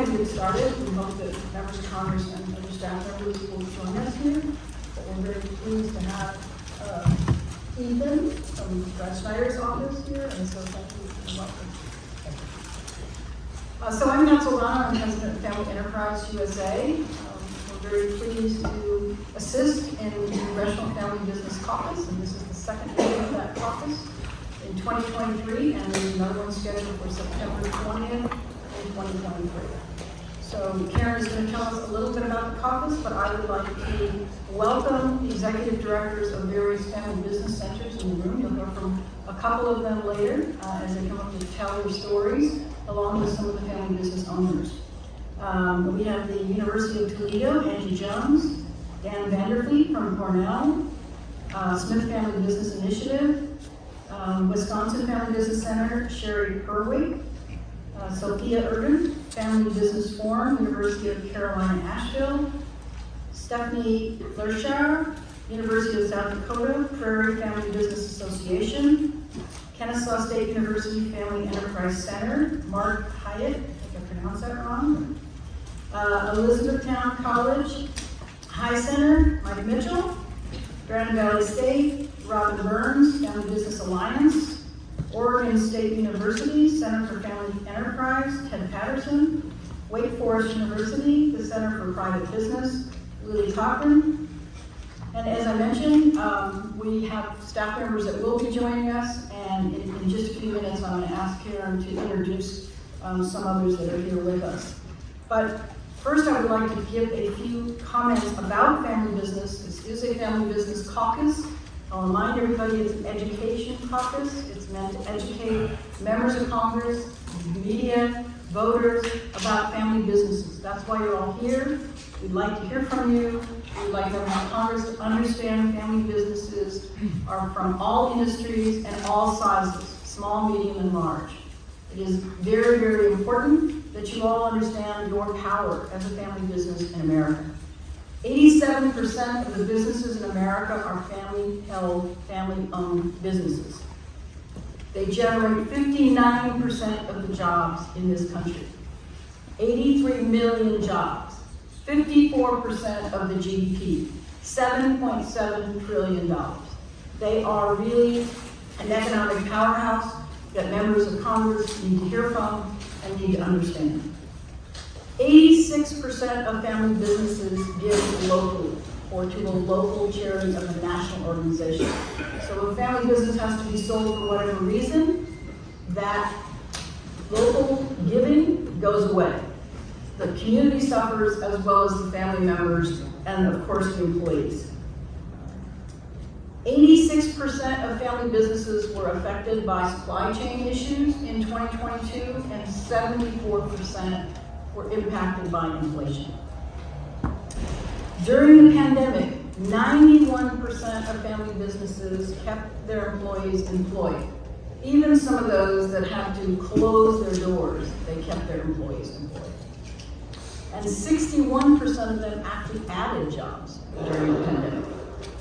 ahead and get started. We hope that members of Congress and other staff members will join us here. But we're very pleased to have Ethan from Schneider's office here, and so thank you and welcome. So I'm Soldano, I'm President of Family Enterprise USA. We're very pleased to assist in the Congressional Family Business Caucus, and this is the second meeting of that caucus in 2023, and there's another one scheduled for September 20th in 2023. So Caren is going to tell us a little bit about the caucus, but I would like to welcome the executive directors of various family business centers in the room. You'll hear from a couple of them later as they come up to tell their stories, along with some of the family business owners. We have the University of Toledo, Angie Jones, Dan Vanderfleet from Cornell, Smith Family Business Initiative, Wisconsin Family Business Center, Sherry Perwick, Sophia Urban, Family Business Forum, University of Carolina, Asheville, Stephanie Lershauer, University of South Dakota, Prairie Family Business Association, Kennesaw State University Family Enterprise Center, Mark Hyatt, I think I pronounced that wrong, Elizabethtown College High Center, Mike Mitchell, Grand Valley State, Robin Burns, Family Business Alliance, Oregon State University, Center for Family Enterprise, Ted Patterson, Wake Forest University, the Center for Private Business, Lily Cochran. And as I mentioned, we have staff members that will be joining us, and in just a few minutes I'm going to ask Caren to introduce some others that are here with us. But first I would like to give a few comments about family business. This is a family business caucus. I'll remind everybody it's an education caucus. It's meant to educate members of Congress, media, voters about family businesses. That's why you're all here. We'd like to hear from you. We'd like members of Congress to understand family businesses are from all industries and all sizes, small, medium, and large. It is very, very important that you all understand your power as a family business in America. 87% of the businesses in America are family-held, family-owned businesses. They generate 59% of the jobs in this country. 83 million jobs, 54% of the GDP, $7.7 trillion. They are really an economic powerhouse that members of Congress need to hear from and need to understand. 86% of family businesses give locally or to a local charity of a national organization. So if family business has to be sold for whatever reason, that local giving goes away. The community suffers as well as the family members and of course the employees. 86% of family businesses were affected by supply chain issues in 2022 and 74% were impacted by inflation. During the pandemic, 91% of family businesses kept their employees employed. Even some of those that had to close their doors, they kept their employees employed. And 61% of them actually added jobs during the pandemic.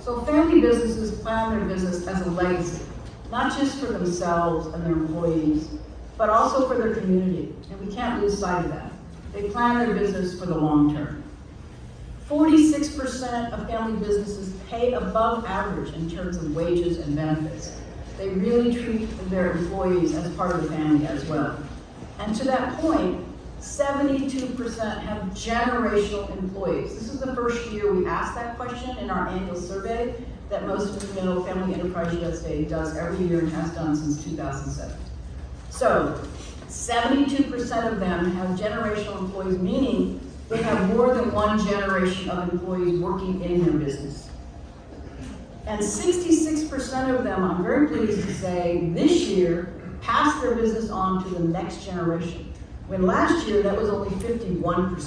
So family businesses plan their business as a legacy, not just for themselves and their employees, but also for their community. And we can't lose sight of that. They plan their business for the long term. 46% of family businesses pay above average in terms of wages and benefits. They really treat their employees as part of the family as well. And to that point, 72% have generational employees. This is the first year we asked that question in our annual survey that most of you know Family Enterprise USA does every year and has done since 2007. So 72% of them have generational employees, meaning they have more than one generation of employees working in their business. And 66% of them, I'm very pleased to say, this year passed their business on to the next generation. When last year, that was only 51%.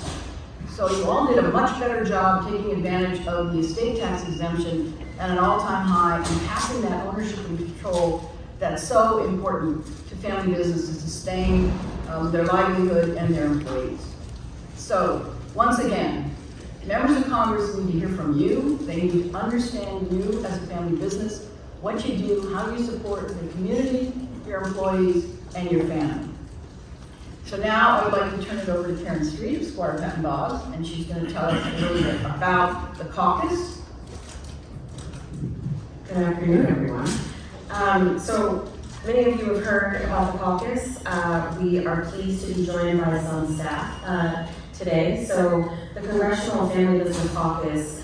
So you all did a much better job taking advantage of the estate tax exemption at an all-time high and passing that ownership and control that's so important to family business to sustain their livelihood and their employees. So once again, members of Congress need to hear from you. They need to understand you as a family business, what you do, how you support the community, your employees, and your family. So now I would like to turn it over to Caren Street of Squire Patton Boggs, and she's going to tell us a little bit about the caucus. Good afternoon, everyone. So many of you have heard about the caucus. We are pleased to be joined by some staff today. So the Congressional Family Business Caucus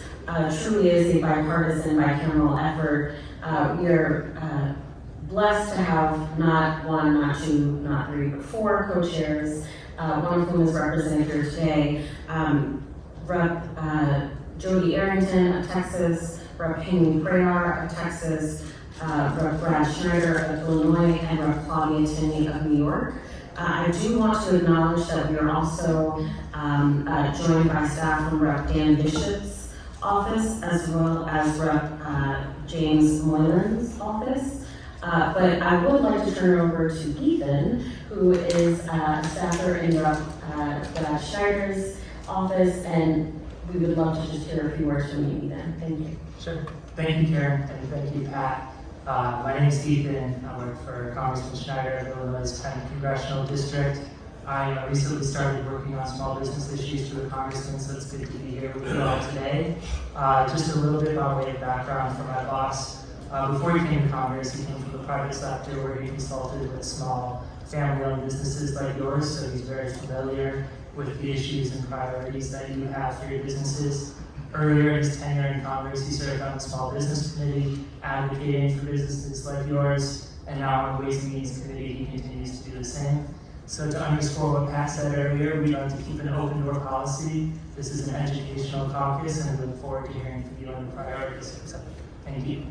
truly is a bipartisan, bicameral effort. We are blessed to have not one, not two, not three, but four co-chairs, one of whom is represented here today. Rep. Jodey Arrington of Texas, Rep. Henry Cuellar of Texas, Rep. Schneider of Illinois, and Rep. Claudia Tenney of New York. I do want to acknowledge that we are also joined by staff from Rep. Dan Bishop's office, as well as Rep. James Moylan's office. But I would like to turn it over to Ethan, who is a staffer in Rep. Schneider's office, and we would love to just hear a few words from you, Ethan. Thank you. Sure. Thank you, Caren, and thank you, Pat. My name is Ethan. I work for Congressman Schneider of Illinois' 10th Congressional District. I recently started working on small business issues for the Congressman, so it's good to be here with you all today. Just a little bit by way of background for my boss. Before he came to Congress, he came from the private sector where he consulted with small family-owned businesses like yours, so he's very familiar with the issues and priorities that you have for your businesses. Earlier in his tenure in Congress, he served on the Small Business Committee, advocating for businesses like yours, and now on the Ways and Means Committee, he continues to do the same. So to underscore what Pat said earlier, we like to keep an open door policy. This is an educational caucus, and we look forward to hearing from you on the priorities. So, thank you.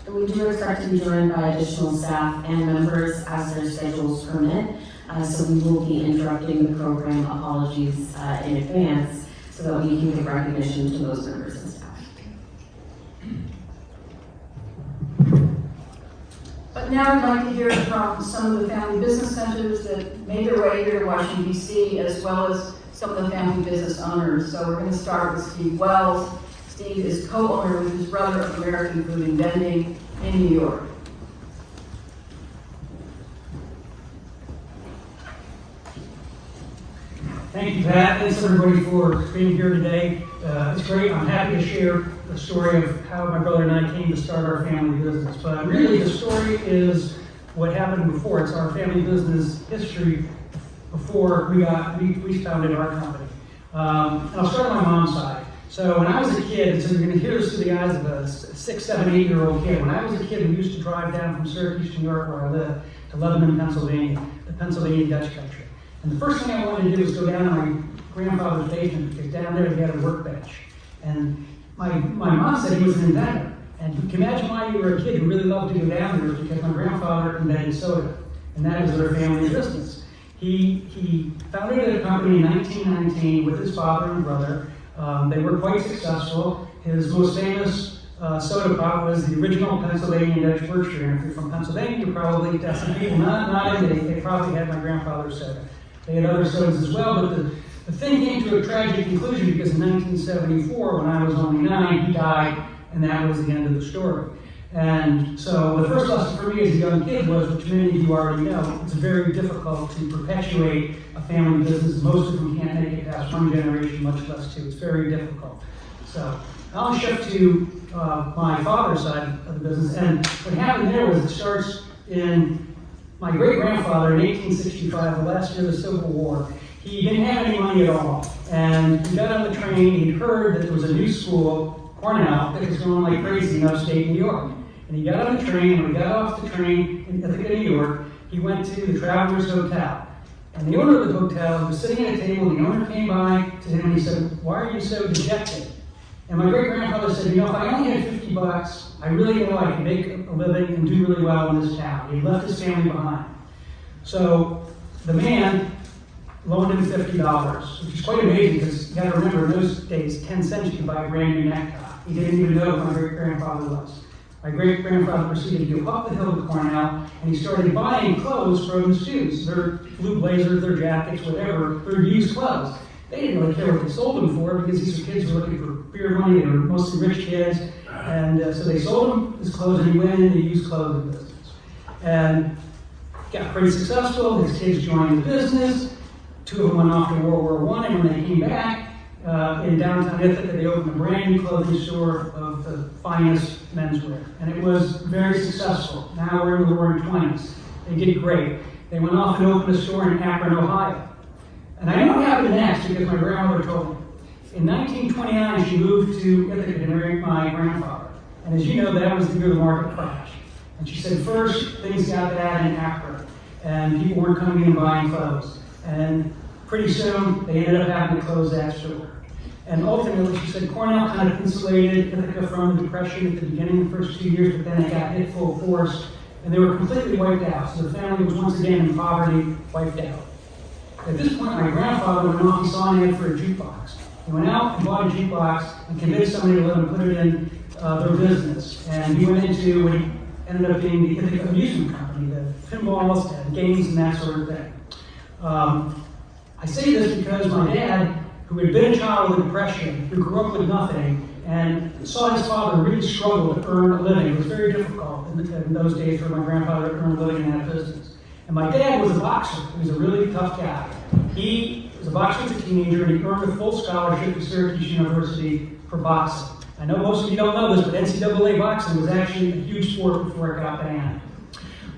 We do expect to be joined by additional staff and members as their schedules permit. So we will be interrupting the program. Apologies in advance, so that we can give recognition to those members and staff. But now I'd like to hear from some of the family business centers that made their way here to Washington, D.C., as well as some of the family business owners. So we're going to start with Steve Wells. Steve is co-owner with his brother of American Food and Vending in New York. Thank you, Pat. Thanks, everybody, for being here today. It's great. I'm happy to share the story of how my brother and I came to start our family business. But really, the story is what happened before. It's our family business history before we founded our company. And I'll start on my mom's side. So when I was a kid, so you're going to hear this through the eyes of a 6, 7, 8-year-old kid. When I was a kid, we used to drive down from Syracuse, New York, where I live, to Lebanon, Pennsylvania, the Pennsylvania Dutch country. And the first thing I wanted to do was go down to my grandfather's basement, because down there he had a workbench. And my mom said he was an inventor. And you can imagine why you were a kid who really loved to go down there, because my grandfather invented soda, and that was their family business. He founded a company in 1919 with his father and brother. They were quite successful. His most famous soda pop was the original Pennsylvania Dutch Berkshire. And if you're from Pennsylvania, you probably, that's some people not in it, they probably had my grandfather's soda. They had other sodas as well, but the thing came to a tragic conclusion because in 1974, when I was only 9, he died, and that was the end of the story. And so the first lesson for me as a young kid was, which many of you already know, it's very difficult to perpetuate a family business. Most of them can't make it past one generation, much less two. It's very difficult. So I'll shift to my father's side of the business. And what happened there was it starts in my great-grandfather in 1865, the last year of the Civil War. He didn't have any money at all. And he got on the train, he'd heard that there was a new school, Cornell, that was going like crazy in upstate New York. And he got on the train, and when he got off the train in New York, he went to the Travelers Hotel. And the owner of the hotel was sitting at a table, and the owner came by to him and he said, "Why are you so dejected?" And my great-grandfather said, "You know, if I only had $50, I really know I can make a living and do really well in this town." He left his family behind. So the man loaned him $50, which is quite amazing because you got to remember, in those days, 10 cents you could buy a brand new necktie. He didn't even know who my great-grandfather was. My great-grandfather proceeded to go up the hill to Cornell, and he started buying clothes from the students, their blue blazers, their jackets, whatever, their used clothes. They didn't really care what they sold them for because these were kids who were looking for beer money. They were mostly rich kids. And so they sold him his clothes, and he went into the used clothing business. And got pretty successful. His kids joined the business. 2 of them went off to World War I, and when they came back, in downtown Ithaca, they opened a brand new clothing store of the finest menswear. And it was very successful. Now we're in the roaring 20s. They did great. They went off and opened a store in Akron, Ohio. And I know what happened next because my grandmother told me. In 1929, she moved to Ithaca to marry my grandfather. And as you know, that was the year the market crashed. And she said first things got bad in Akron, and people weren't coming in and buying clothes. And pretty soon, they ended up having to close that store. And ultimately, she said Cornell kind of insulated Ithaca from the Depression at the beginning of the first 2 years, but then it got hit full force, and they were completely wiped out. So the family was once again in poverty, wiped out. At this point, my grandfather went off and saw an ad for a jukebox. He went out and bought a jukebox and convinced somebody to let him put it in their business. And he went into what ended up being the Ithaca Amusement Company, the pinballs and games and that sort of thing. I say this because my dad, who had been a child of the Depression, who grew up with nothing, and saw his father really struggle to earn a living. It was very difficult in those days for my grandfather to earn a living in that business. And my dad was a boxer. He was a really tough guy. He was a boxer as a teenager, and he earned a full scholarship at Syracuse University for boxing. I know most of you don't know this, but NCAA boxing was actually a huge sport before it got banned.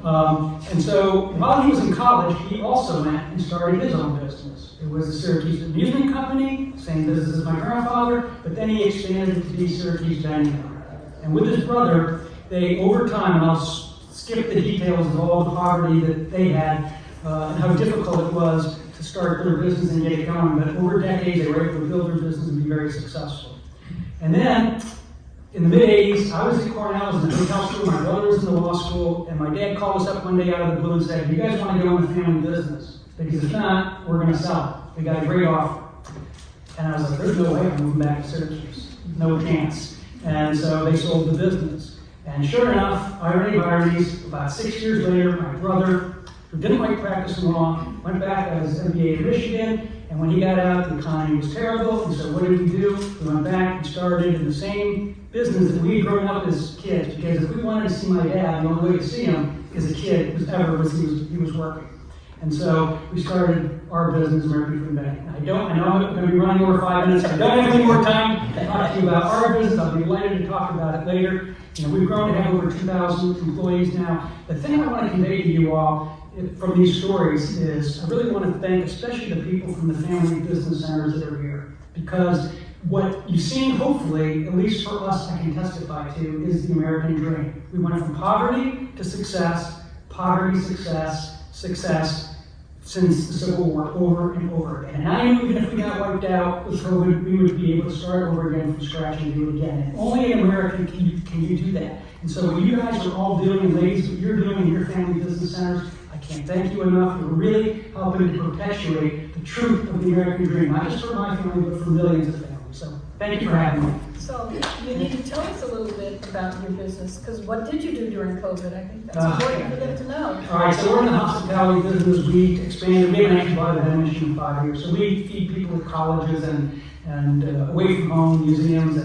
And so while he was in college, he also went and started his own business. It was the Syracuse Amusement Company, same business as my grandfather, but then he expanded it to be Syracuse Dining Company. And with his brother, they, over time, and I'll skip the details of all the poverty that they had and how difficult it was to start their business and get it going, but over decades, they were able to build their business and be very successful. And then, in the mid-'80s, I was at Cornell, I was in the hotel school, my brother was in the law school, and my dad called us up one day out of the blue and said, "Do you guys want to go in the family business? Because if not, we're going to sell it. We got a great offer." And I was like, "There's no way I'm moving back to Syracuse. No chance." And so they sold the business. And sure enough, irony of ironies, about 6 years later, my brother, who didn't like practicing law, went back at his MBA in Michigan, and when he got out, the economy was terrible, and so what did we do? We went back and started in the same business that we had grown up as kids, because if we wanted to see my dad, the only way to see him as a kid was he was working. And so we started our business, American Food Bank. I know I'm going to be running over 5 minutes, so I don't have any more time to talk to you about our business. I'll be delighted to talk about it later. You know, we've grown to have over 2,000 employees now. The thing I want to convey to you all from these stories is I really want to thank especially the people from the family business centers that are here, because what you've seen, hopefully, at least for us, I can testify to, is the American dream. We went from poverty to success, poverty, success, success, since the Civil War, over and over again. And I knew even if we got wiped out with COVID, we would be able to start over again from scratch and do it again. And only in America can you do that. And so what you guys are all doing, and ladies, what you're doing in your family business centers, I can't thank you enough. You're really helping to perpetuate the truth of the American dream, not just for my family, but for millions of families. So thank you for having me. So you need to tell us a little bit about your business, because what did you do during COVID? I think that's important for them to know. All right, so we're in the hospitality business. We expanded, we haven't actually bought a mission in 5 years. So we feed people at colleges and away from home museums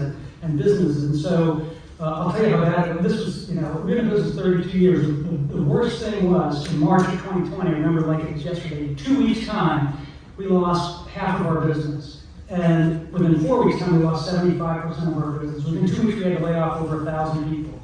and businesses. And so I'll tell you about that. This was, we've been in business 32 years. The worst thing was in March of 2020, I remember like it was yesterday, in 2 weeks' time, we lost half of our business. And within 4 weeks' time, we lost 75% of our business. Within 2 weeks, we had to lay off over 1,000 people.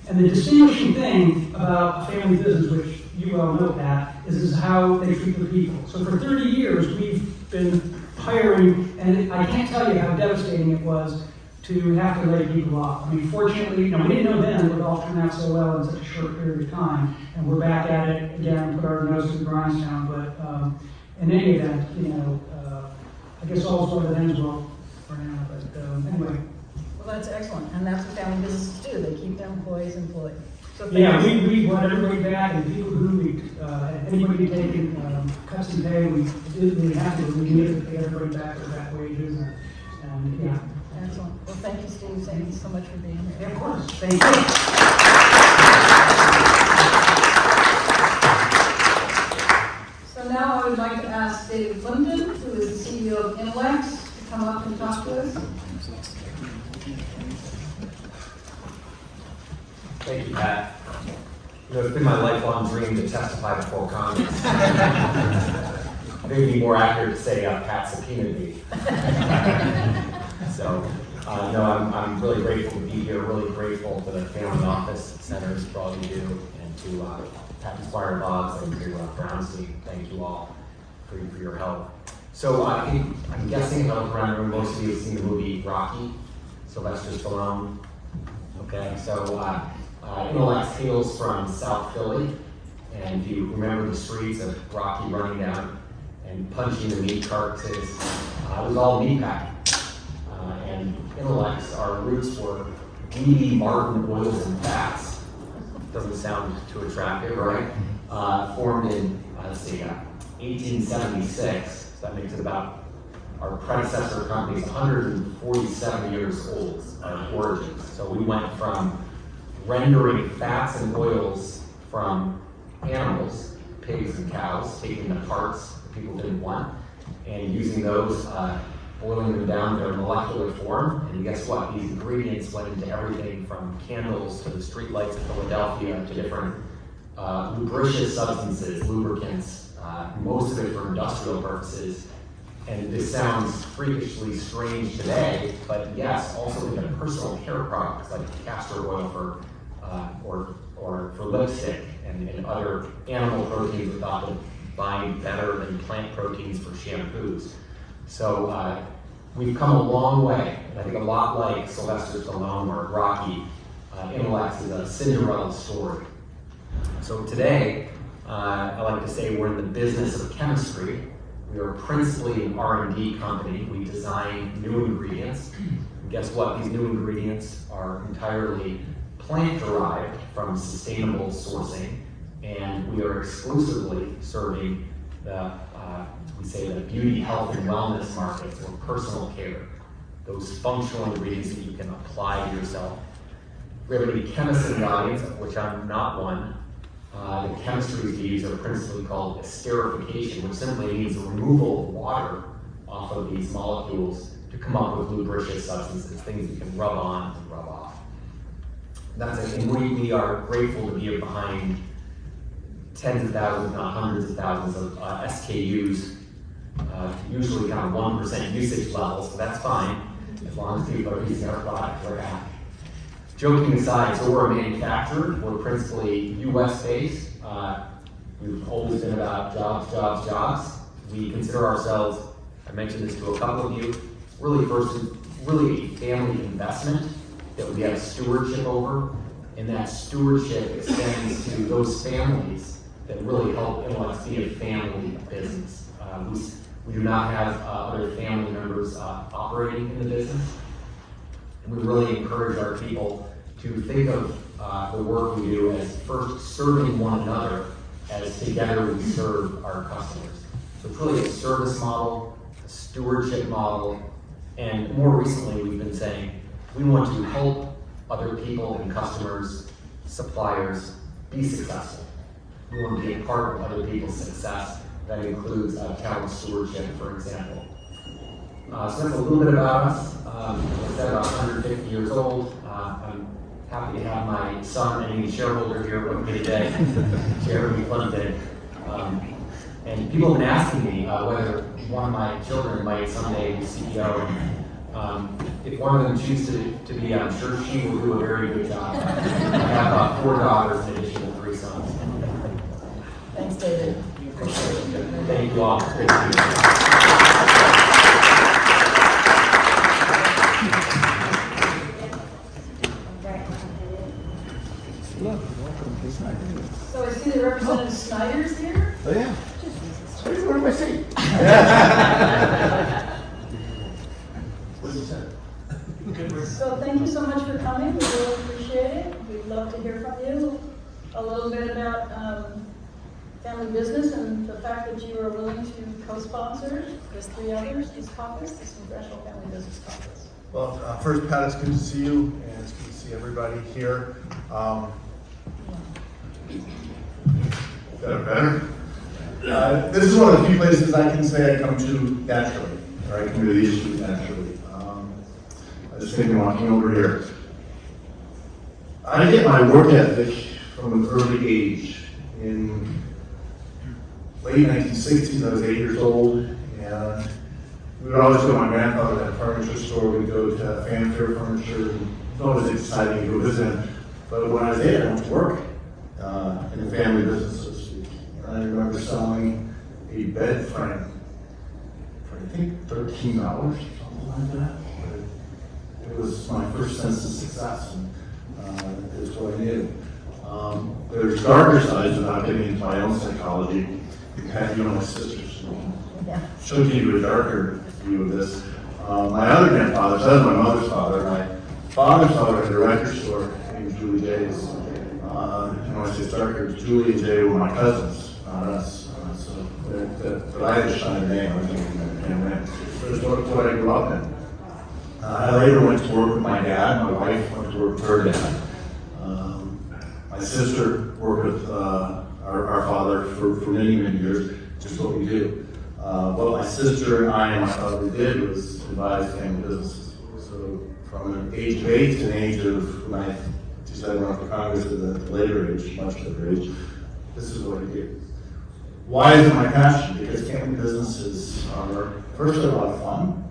And the distinguishing thing about a family business, which you well know, Pat, is how they treat the people. So for 30 years, we've been hiring, and I can't tell you how devastating it was to have to lay people off. I mean, fortunately, we didn't know then it would all turn out so well in such a short period of time, and we're back at it again, put our nose to the grindstone. But in any event, I guess all's well that ends well for now. But anyway. Well, that's excellent, and that's what family businesses do. They keep their employees employed. So yeah, we brought everybody back, and people who anybody taking cuts in pay, we did really have to. We needed to pay everybody back for back wages, and yeah. Excellent. Well, thank you, Steve. Thank you so much for being here. Yeah, of course. Thank you. So now I would like to ask David Flimpton, who is the CEO of Intellects, to come up and talk to us. Thank you, Pat. It's been my lifelong dream to testify before Congress. I think it'd be more accurate to say Pat subpoenaed me. So, no, I'm really grateful to be here, really grateful to the Family Office Centers for all you do, and to Pat Squire Boggs and to Caren Street. Thank you all for your help. So I'm guessing if I look around the room, most of you have seen the movie Rocky, Sylvester Stallone. Okay, so Intellects hails from South Philly, and if you remember the streets of Rocky running down and punching the meat carcasses, it was all meat packing. And Intellects, our roots were weedy Martin oils and fats. Doesn't sound too attractive, right? Formed in, 1876. So that makes it about, our predecessor company is 147 years old, our origins. So we went from rendering fats and oils from animals, pigs and cows, taking the parts that people didn't want, and using those, boiling them down to their molecular form. And guess what? These ingredients went into everything from candles to the street lights of Philadelphia to different lubricious substances, lubricants, most of it for industrial purposes. And this sounds freakishly strange today, but yes, also into personal care products like castor oil for or for lipstick and other animal proteins that thought to bind better than plant proteins for shampoos. So we've come a long way, and I think a lot like Sylvester Stallone or Rocky, Intellects is a Cinderella story. So today, I like to say we're in the business of chemistry. We are principally an R&D company. We design new ingredients. And guess what? These new ingredients are entirely plant-derived from sustainable sourcing, and we are exclusively serving the, we say the beauty, health, and wellness markets, or personal care, those functional ingredients that you can apply to yourself. We have any chemists in the audience, of which I'm not one. The chemistries we use are principally called esterification, which simply means the removal of water off of these molecules to come up with lubricious substances, things you can rub on and rub off. That's it. And we are grateful to be behind tens of thousands, not hundreds of thousands of SKUs, usually kind of 1% usage levels, so that's fine, as long as people are using our product, we're happy. Joking aside, so we're a manufacturer, we're principally US based. We've always been about jobs, jobs, jobs. We consider ourselves, I mentioned this to a couple of you, really a family investment that we have stewardship over, and that stewardship extends to those families that really help Intellects be a family business. We do not have other family members operating in the business. And we really encourage our people to think of the work we do as first serving one another, as together we serve our customers. So it's really a service model, a stewardship model, and more recently we've been saying we want to help other people and customers, suppliers, be successful. We want to be a part of other people's success. That includes talent stewardship, for example. So that's a little bit about us. Like I said, about 150 years old. I'm happy to have my son and shareholder here with me today, Jeremy Clinton. And people have been asking me whether one of my children might someday be CEO. If one of them chooses to be, I'm sure she will do a very good job. I have 4 daughters in addition to 3 sons. Thanks, David. Appreciate it. Thank you all. Great to see So I see the Representative Schneider's here. Oh, yeah. What am I saying? What did you say? So thank you so much for coming. We really appreciate it. We'd love to hear from you a little bit about family business and the fact that you are willing to co-sponsor with 3 others, this caucus, this Congressional Family Business Caucus. Well, first, Pat, it's good to see you, and it's good to see everybody here. Is that better? This is one of the few places I can say I come to naturally, or I come to these issues naturally. I was thinking walking over here. I get my work ethic from an early age. In late 1960s, I was 8 years old, and we would always go to my grandfather at a furniture store. We'd go to Fanfare Furniture, and it was always exciting to go visit him. But when I was 8, I went to work in the family business, so to speak. And I remember selling a bed frame for, I think, $13 or something like that. But it was my first sense of success, and it's what I knew. There's darker sides without getting into my own psychology. You know, my sisters. She'll give you a darker view of this. My other grandfather, so that was my mother's father. My father's father had a record store named Julie J's. And when I say it's darker, Julie and Jay were my cousins, not us. But I had a Schneider name. I was thinking that name. But it's what I grew up in. I later went to work with my dad. My wife went to work with her dad. My sister worked with our father for many, many years, just what we do. What my sister and I and my father did was advise family businesses. So from an age of 8 to an age of, when I decided to run for Congress at a later age, much later age, this is what I do. Why is it my passion? Because family businesses are, first, they're a lot of fun.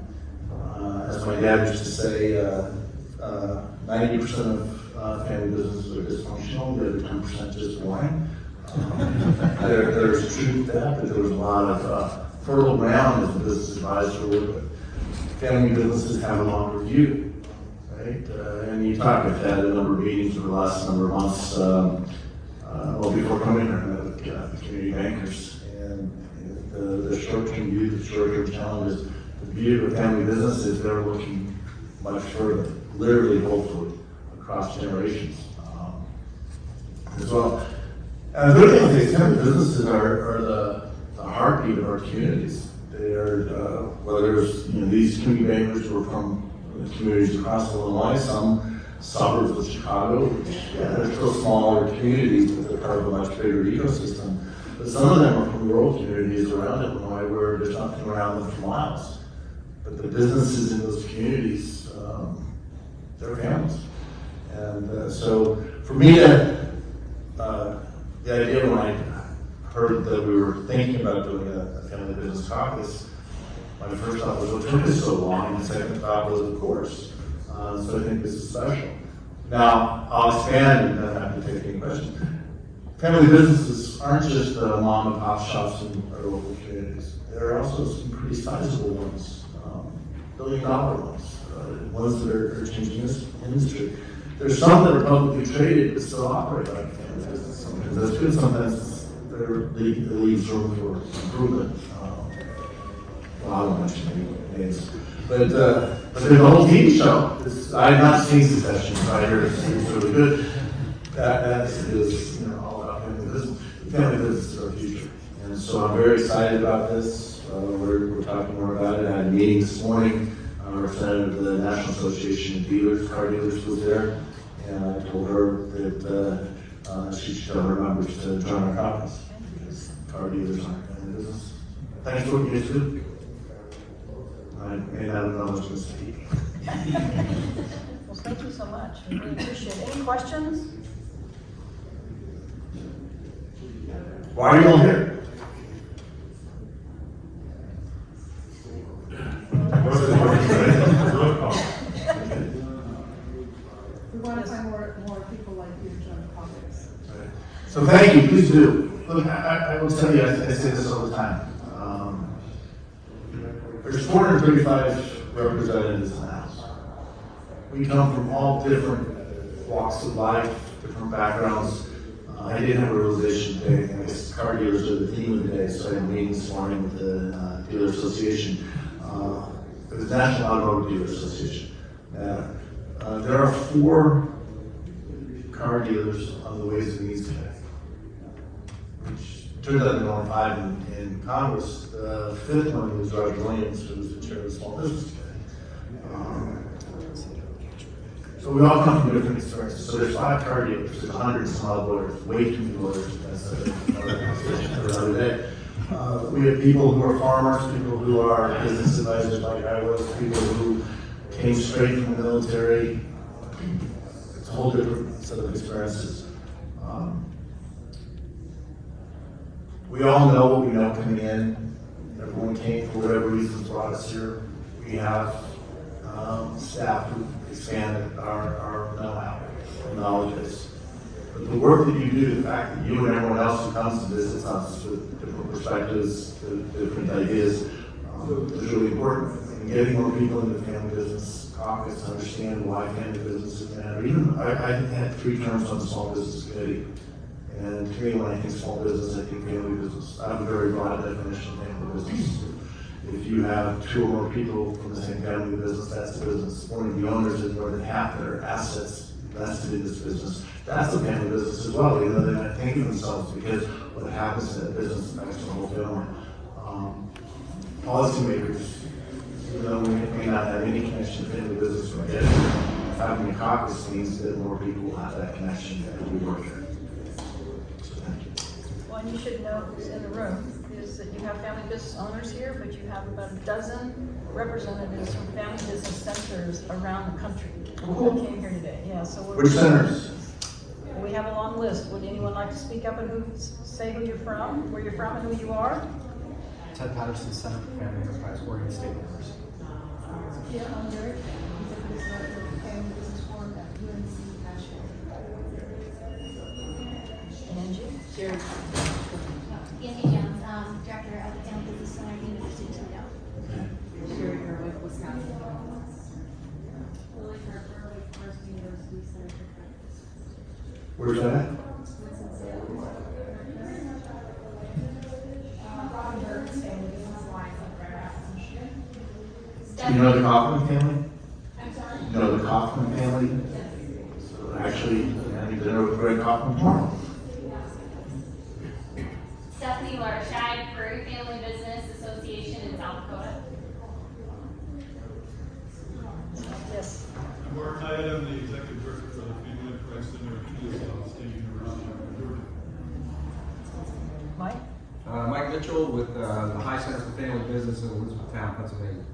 As my dad used to say, 90% of family businesses are dysfunctional, the other 10% just boring. There's truth to that, but there was a lot of fertile ground as a business advisor with. Family businesses have a longer view, right? And you talk about that a number of meetings over the last number of months, well, before coming here, I met with the community bankers. And the short-term view, the short-term challenges, the beauty of a family business is they're looking much further, literally, hopefully, across generations as well. And the good thing is family businesses are the heartbeat of our communities. They are, whether it's these community bankers who are from communities across Illinois, some suburbs of Chicago, which they're still smaller communities, but they're part of a much bigger ecosystem. But some of them are from rural communities around Illinois where there's nothing around them for miles. But the businesses in those communities, they're families. And so for me to, the idea when I heard that we were thinking about doing a family business caucus, my first thought was, what took us so long? And the second thought was, of course. So I think this is special. Now, I'll expand and then I have to take any questions. Family businesses aren't just mom and pop shops in our local communities. There are also some pretty sizable ones, billion-dollar ones, ones that are changing this industry. There's some that are publicly traded but still operate like family business. Sometimes that's good, sometimes it leaves room for improvement. Well, I won't mention any names. But there's a whole TV show. I have not seen Succession, but I hear it's really good. That is all about family business. Family business is our future. And so I'm very excited about this. We're talking more about it. I had a meeting this morning. A representative of the National Association of Dealers, car dealers, was there. And I told her that she should tell her members to join our caucus because car dealers aren't family business. Thanks for what you guys do. I may not have known I was going to speak. Well, thank you so much. We really appreciate it. Any questions? Why are you all here? We want to find more people like you to join the caucus. So thank you, please do. Look, I will tell you, I say this all the time. There's 435 representatives in the House. We come from all different walks of life, different backgrounds. I did have a realization today. I guess car dealers are the theme of the day, so I had a meeting this morning with the Dealer Association. It was the National Automotive Dealer Association. There are 4 car dealers on the Ways and Means Committee, which turns out there are only 5 in Congress. The 5th one was Roger Williams, who was the chair of the Small Business Committee. So we all come from different experiences. So there's 5 car dealers, there's 100 and some odd lawyers, way too many lawyers. That's another conversation for another day. We have people who are farmers, people who are business advisors like I was, people who came straight from the military. It's a whole different set of experiences. We all know what we know coming in. Everyone came for whatever reasons brought us here. We have staff who expanded our know-how, knowledge base. But the work that you do, the fact that you and everyone else who comes to visit us with different perspectives, different ideas, is really important. And getting more people in the Family Business Caucus to understand why family businesses matter. Even I had 3 terms on the Small Business Committee. And to me, when I think small business, I think family business. I have a very broad definition of family business. If you have 2 or more people from the same family business, that's a business. One of the owners is more than half their assets invested in this business. That's a family business as well. You know, they're not thinking of themselves because what happens in that business affects the whole family. Policymakers, even though we may not have any connection to family business from it, having a caucus means that more people will have that connection as we work here. Well, and you should know who's in the room, is that you have family business owners here, but you have about a dozen representatives from family business centers around the country who came here today. Yeah, so we're. Which centers? We have a long list. Would anyone like to speak up and say who you're from, where you're from, and who you are? Ted Patterson, Center for Family Enterprise, Oregon State University. Yeah, I'm Derek, Executive Director of the Family Business Forum at UNC Nashville. Angie? Sure. Angie Jones, Director of the Family Business Center at the University of Toledo. Sherry Gerwig, Wisconsin. Lily Harper, Wake Forest University Center for Practice. Where's that at? Robin Burns, Family Business Alliance of Grand Rapids, Michigan. You know the Kaufman family? I'm sorry? You know the Kaufman family? So actually, I'm having dinner with Greg Kaufman tomorrow. Stephanie Larshide, Prairie Family Business Association in South Dakota. Yes. I'm Mark Hyatt, I'm the Executive Director for the Family Enterprise Center at State University of Georgia. Mike? Mike Mitchell with the High Center for Family Business in Elizabethtown, Pennsylvania.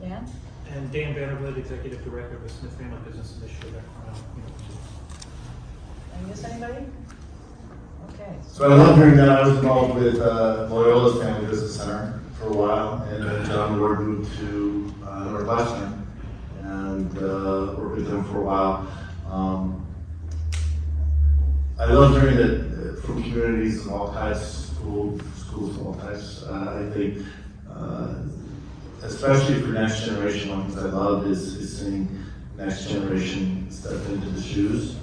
Dan? And Dan Vanderbilt, Executive Director of the Smith Family Business Initiative at Cornell University. Did I miss anybody? Okay. So I love hearing that. I was involved with Loyola's Family Business Center for a while, and then John Ward moved to Northwestern and worked with them for a while. I love hearing that from communities of all types, schools of all types. I think, especially for next generation, one of the things I love is seeing next generation step into the shoes.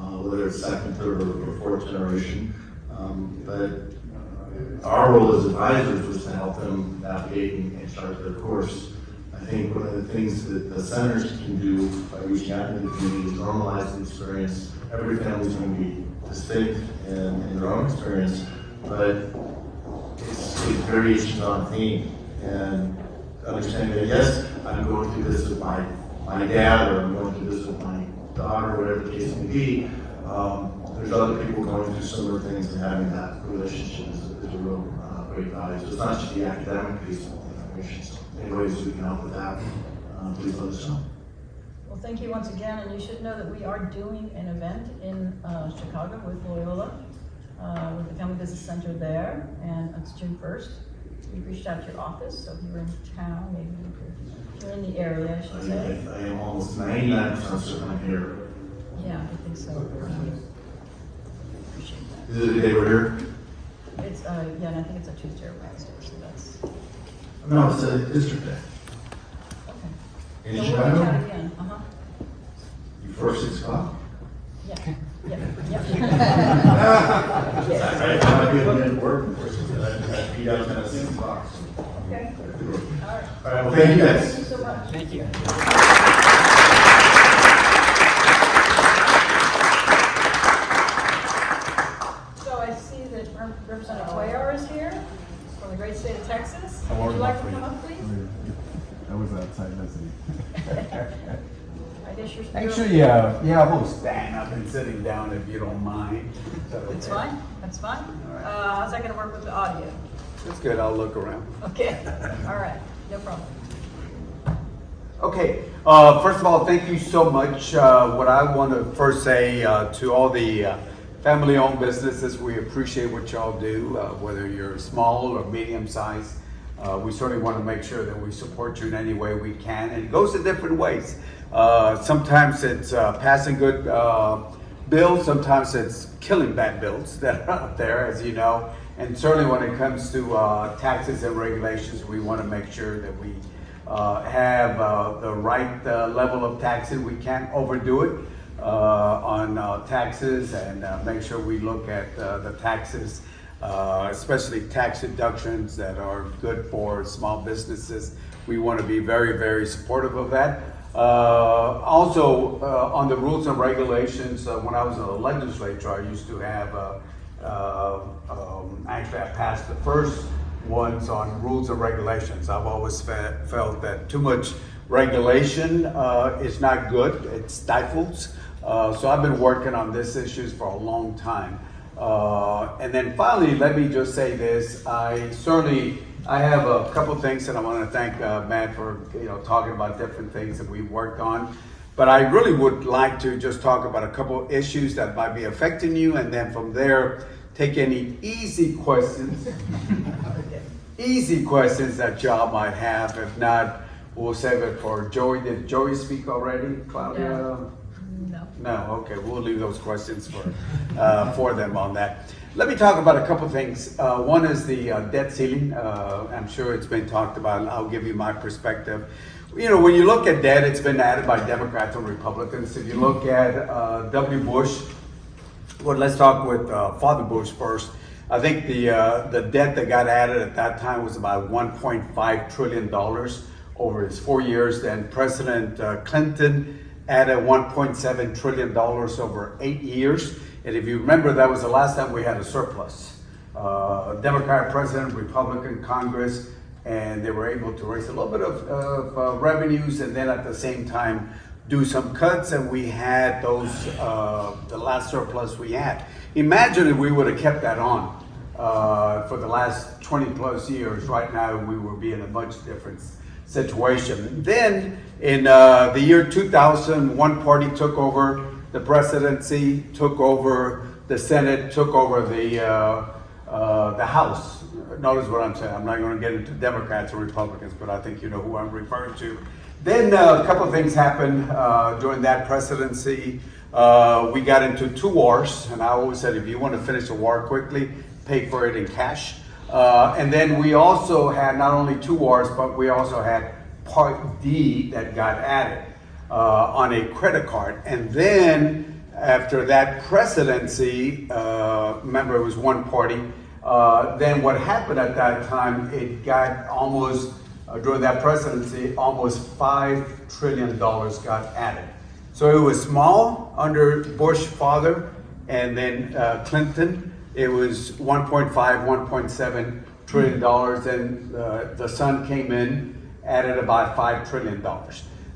Whether it's second, third, or fourth generation. But our role as advisors was to help them navigate and chart their course. I think one of the things that the centers can do by reaching out to the community is normalize the experience. Every family is going to be distinct in their own experience, but it's variations on theme. And understanding that, yes, I'm going through this with my dad, or I'm going through this with my daughter, whatever the case may be. There's other people going through similar things, and having that relationship is a real great value. So it's not just the academic piece of the information. So any ways we can help with that, please let us know. Well, thank you once again, and you should know that we are doing an event in Chicago with Loyola, with the Family Business Center there, and it's June 1st. We reached out to your office, so if you're in town, maybe if you're in the area, I should say. I am almost 99% certain I'm here. Yeah, I think so. Appreciate that. Is it the day we're here? It's, yeah, and I think it's a Tuesday or Wednesday, so that's, No, it's a district day. okay. In So we'll reach out Chicago? again, Before 6 o'clock? yeah, yeah. I might be able to get to work before 6 o'clock. I'd be downtown at 6 o'clock. Okay, all right. All right, well, thank you guys. Thank you so much. Thank you. So I see that Representative Cuellar is here from the great state of Texas. How are Would you you? like to come up, please? I was outside listening. I guess you're. Actually, yeah, we'll stand up and sitting down if you don't mind. It's fine, that's fine. How's that gonna work with the audio? It's good, I'll look around. Okay, all right, no problem. Okay, first of all, thank you so much. What I want to first say to all the family-owned businesses, we appreciate what y'all do, whether you're small or medium-sized. We certainly want to make sure that we support you in any way we can, and it goes in different ways. Sometimes it's passing good bills, sometimes it's killing bad bills that are out there, as you know. And certainly when it comes to taxes and regulations, we want to make sure that we have the right level of taxes. We can't overdo it on taxes, and make sure we look at the taxes, especially tax deductions that are good for small businesses. We want to be very, very supportive of that. Also, on the rules and regulations, when I was in the legislature, I used to have, actually I passed the first ones on rules and regulations. I've always felt that too much regulation is not good, it stifles. So I've been working on these issues for a long time. And then finally, let me just say this, I have a couple things that I want to thank Matt for, talking about different things that we've worked on. But I really would like to just talk about a couple issues that might be affecting you, and then from there, take any easy questions that y'all might have. If not, we'll save it for Joey. Did Joey speak already, Claudia? No. No, okay, we'll leave those questions for them on that. Let me talk about a couple things. One is the debt ceiling. I'm sure it's been talked about. I'll give you my perspective. When you look at debt, it's been added by Democrats and Republicans. If you look at W. Bush, well, let's talk with Father Bush first. I think the debt that got added at that time was about $1.5 trillion over his 4 years. Then President Clinton added $1.7 trillion over 8 years. And if you remember, that was the last time we had a surplus. Democrat president, Republican Congress, and they were able to raise a little bit of revenues, and then at the same time do some cuts, and we had those, the last surplus we had. Imagine if we would have kept that on for the last 20 plus years. Right now, we would be in a much different situation. Then in the year 2000, one party took over the presidency, took over the Senate, took over the House. Notice what I'm saying. I'm not going to get into Democrats or Republicans, but I think you know who I'm referring to. Then a couple of things happened during that presidency. We got into 2 wars, and I always said if you want to finish a war quickly, pay for it in cash. And then we also had not only 2 wars, but we also had Part D that got added on a credit card. And then after that presidency, remember it was one party, then what happened at that time, it got almost, during that presidency, almost $5 trillion got added. So it was small under Bush father, and then Clinton, it was 1.7 trillion dollars, and the son came in, added about $5 trillion.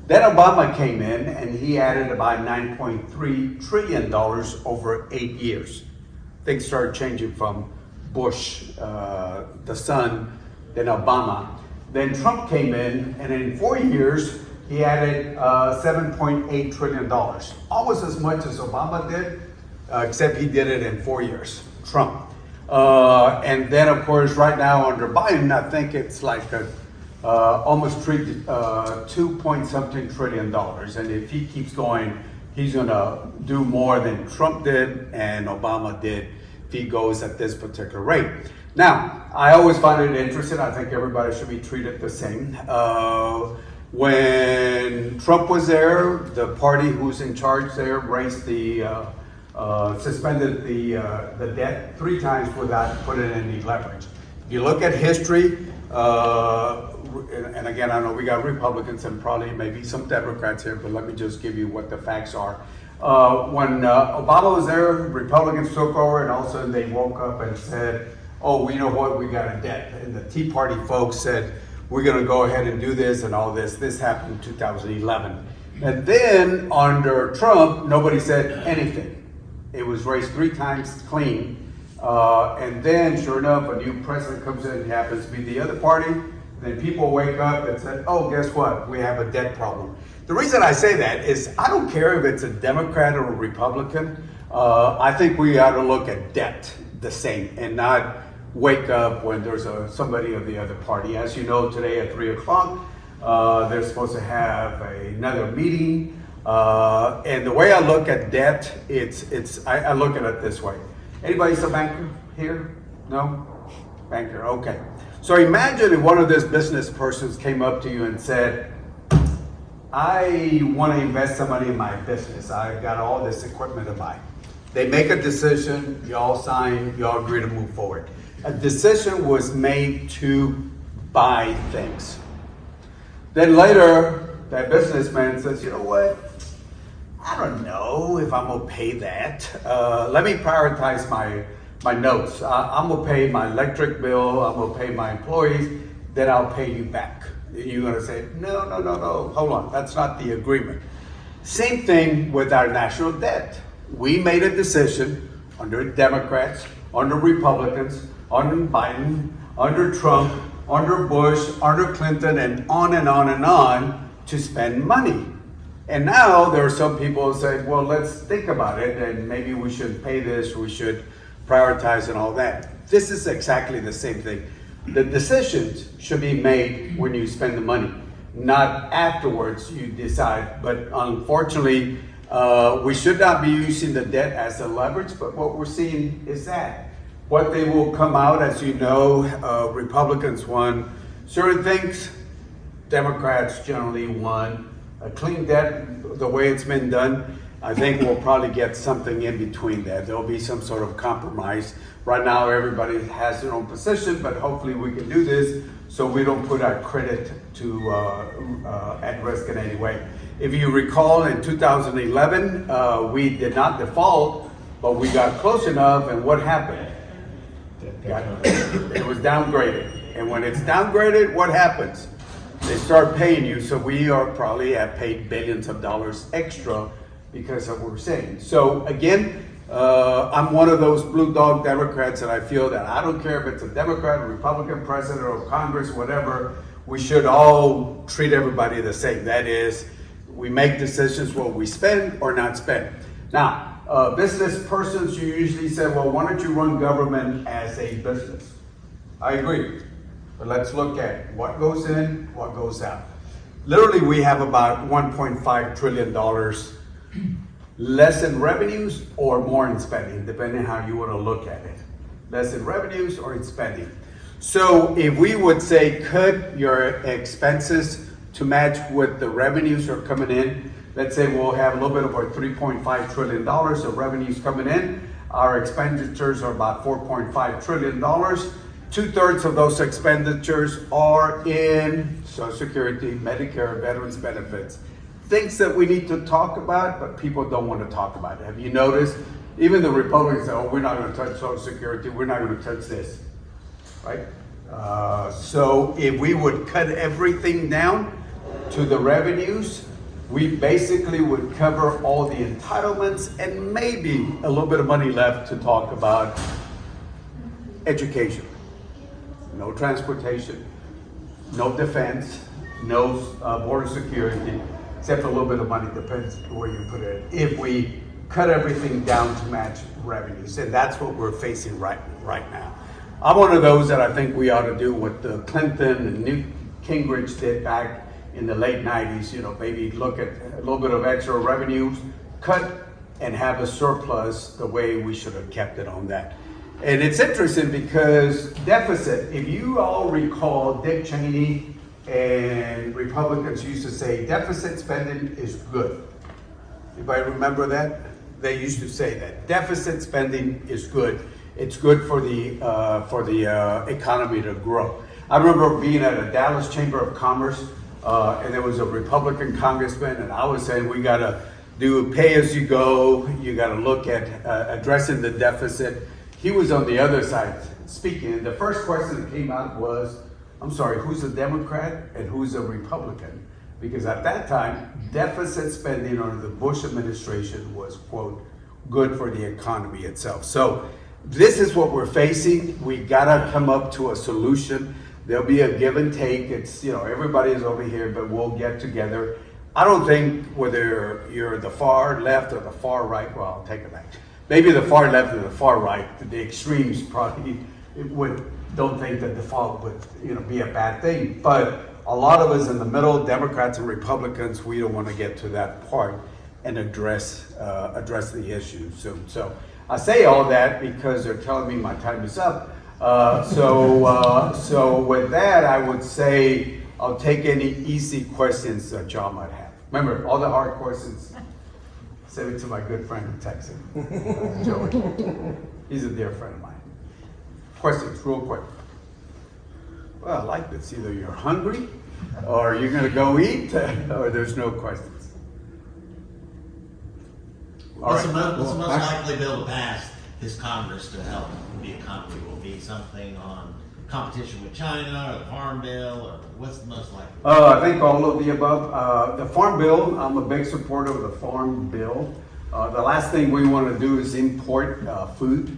Then Obama came in and he added about $9.3 trillion over 8 years. Things started changing from Bush, the son, then Obama. Then Trump came in, and in 4 years, he added $7.8 trillion. Almost as much as Obama did, except he did it in 4 years, Trump. And then, of course, right now under Biden, I think it's like almost 2-point-something trillion dollars. And if he keeps going, he's going to do more than Trump did and Obama did if he goes at this particular rate. Now, I always find it interesting. I think everybody should be treated the same. When Trump was there, the party who's in charge there raised suspended the debt 3 times without putting any leverage. If you look at history, and again, I know we got Republicans and probably maybe some Democrats here, but let me just give you what the facts are. When Obama was there, Republicans took over, and all of a sudden they woke up and said, oh, you know what, we got a debt. And the Tea Party folks said, we're going to go ahead and do this and all this. This happened in 2011. And then under Trump, nobody said anything. It was raised 3 times clean. And then, sure enough, a new president comes in, he happens to be the other party. Then people wake up and say, oh, guess what? We have a debt problem. The reason I say that is I don't care if it's a Democrat or a Republican. I think we ought to look at debt the same and not wake up when there's somebody of the other party. As you know, today at 3 o'clock, they're supposed to have another meeting. And the way I look at debt, I look at it this way. Anybody's a banker here? No? Banker, okay. So imagine if one of these business persons came up to you and said, I want to invest some money in my business. I've got all this equipment to buy. They make a decision, you all sign, you all agree to move forward. A decision was made to buy things. Then later, that businessman says, you know what? I don't know if I'm gonna pay that. Let me prioritize my notes. I'm gonna pay my electric bill, I'm gonna pay my employees, then I'll pay you back. You're gonna say, no, hold on, that's not the agreement. Same thing with our national debt. We made a decision under Democrats, under Republicans, under Biden, under Trump, under Bush, under Clinton, and on and on and on to spend money. And now there are some people who say, well, let's think about it, and maybe we should pay this, we should prioritize and all that. This is exactly the same thing. The decisions should be made when you spend the money, not afterwards you decide. But unfortunately, we should not be using the debt as a leverage, but what we're seeing is that. What they will come out, as you know, Republicans won certain things, Democrats generally won. A clean debt, the way it's been done, I think we'll probably get something in between that. There'll be some sort of compromise. Right now, everybody has their own position, but hopefully we can do this so we don't put our credit at risk in any way. If you recall, in 2011, we did not default, but we got close enough, and what happened? It was downgraded. And when it's downgraded, what happens? They start paying you, so we are probably have paid billions of dollars extra because of what we're saying. So again, I'm one of those blue dog Democrats, and I feel that I don't care if it's a Democrat, a Republican president, or Congress, whatever, we should all treat everybody the same. That is, we make decisions what we spend or not spend. Now, business persons, you usually say, well, why don't you run government as a business? I agree. But let's look at what goes in, what goes out. Literally, we have about $1.5 trillion less in revenues or more in spending, depending how you want to look at it. Less in revenues or in spending. So if we would say cut your expenses to match what the revenues are coming in, let's say we'll have a little bit over $3.5 trillion of revenues coming in. Our expenditures are about $4.5 trillion. 2/3 of those expenditures are in Social Security, Medicare, veterans benefits. Things that we need to talk about, but people don't want to talk about it. Have you noticed? Even the Republicans say, oh, we're not going to touch Social Security, we're not going to touch this, right? So if we would cut everything down to the revenues, we basically would cover all the entitlements and maybe a little bit of money left to talk about education. No transportation, no defense, no border security, except a little bit of money, depends where you put it. If we cut everything down to match revenues, and that's what we're facing right now. I'm one of those that I think we ought to do what the Clinton and Newt Gingrich did back in the late 90s, maybe look at a little bit of extra revenues, cut and have a surplus the way we should have kept it on that. And it's interesting because deficit, if you all recall, Dick Cheney and Republicans used to say deficit spending is good. Anybody remember that? They used to say that deficit spending is good. It's good for the economy to grow. I remember being at a Dallas Chamber of Commerce, and there was a Republican congressman, and I was saying we gotta do pay as you go. You gotta look at addressing the deficit. He was on the other side speaking, and the first question that came out was, I'm sorry, who's a Democrat and who's a Republican? Because at that time, deficit spending under the Bush administration was, quote, good for the economy itself. So this is what we're facing. We gotta come up to a solution. There'll be a give and take. It's, everybody's over here, but we'll get together. I don't think whether you're the far left or the far right, well, I'll take it back. maybe the far left and the far right, the extremes probably don't think that default would, be a bad thing. But a lot of us in the middle, Democrats and Republicans, we don't want to get to that part and address the issue soon. So I say all that because they're telling me my time is up. So with that, I would say I'll take any easy questions that y'all might have. Remember, all the hard questions, send it to my good friend in Texas, Joey. He's a dear friend of mine. Questions, real quick. Well, I like this. Either you're hungry, or you're going to go eat, or there's no questions. What's the most likely bill to pass this Congress to help the economy? Will be something on competition with China, or the Farm Bill, or what's the most likely? I think all of the above. The Farm Bill, I'm a big supporter of the Farm Bill. The last thing we want to do is import food.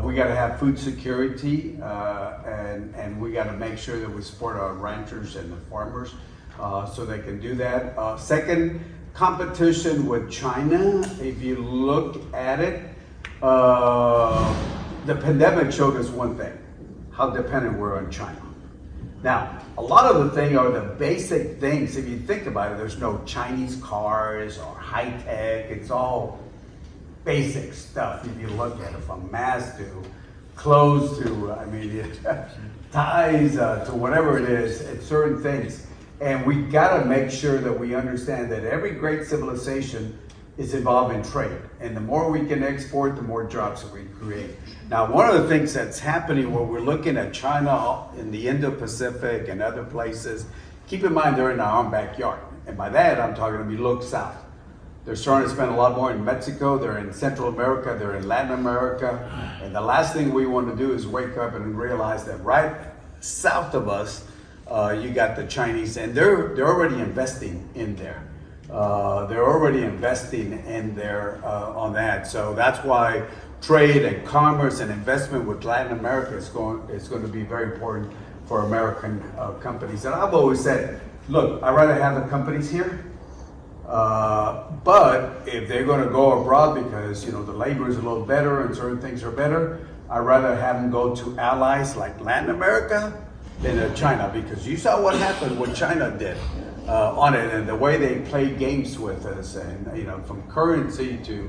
We got to have food security, and we got to make sure that we support our ranchers and the farmers so they can do that. Second, competition with China. If you look at it, the pandemic showed us one thing, how dependent we're on China. Now, a lot of the things are the basic things. If you think about it, there's no Chinese cars or high tech. It's all basic stuff. If you look at it, from masks to clothes to, ties to whatever it is, it's certain things. And we gotta make sure that we understand that every great civilization is involved in trade. And the more we can export, the more jobs that we create. Now, one of the things that's happening when we're looking at China in the Indo-Pacific and other places, keep in mind they're in our own backyard. And by that, I'm talking about, look south. They're starting to spend a lot more in Mexico, they're in Central America, they're in Latin America. And the last thing we want to do is wake up and realize that right south of us, you got the Chinese, and they're already investing in there. They're already investing in there on that. So that's why trade and commerce and investment with Latin America is going to be very important for American companies. And I've always said, look, I'd rather have the companies here. But if they're going to go abroad because the labor is a little better and certain things are better, I'd rather have them go to allies like Latin America than China, because you saw what happened, what China did on it, and the way they play games with us, and from currency to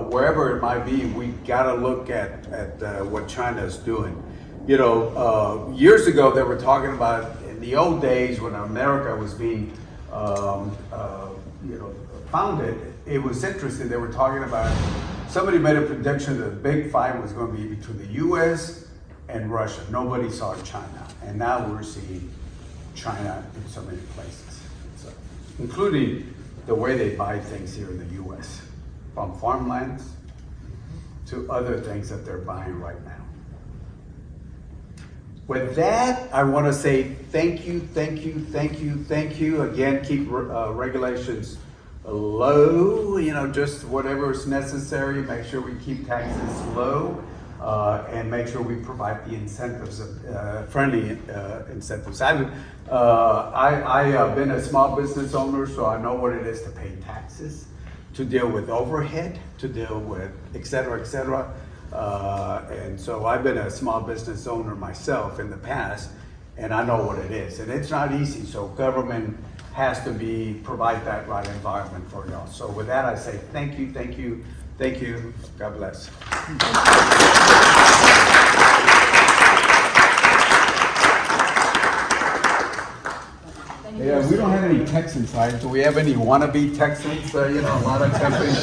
wherever it might be, we got to look at what China is doing. Years ago they were talking about in the old days when America was being founded. It was interesting. They were talking about, somebody made a prediction that the big fight was going to be between the U.S. and Russia. Nobody saw China, and now we're seeing China in so many places, including the way they buy things here in the U.S., from farmlands to other things that they're buying right now. With that, I want to say thank you. Again, keep regulations low, just whatever is necessary. Make sure we keep taxes low, and make sure we provide the incentives, friendly incentives. I've been a small business owner, so I know what it is to pay taxes, to deal with overhead, to deal with et cetera, and so I've been a small business owner myself in the past, and I know what it is, and it's not easy. So government has to provide that right environment for y'all. So with that, I say thank you. God bless. Yeah, we don't have any Texans, right? Do we have any wannabe Texans? A lot of companies.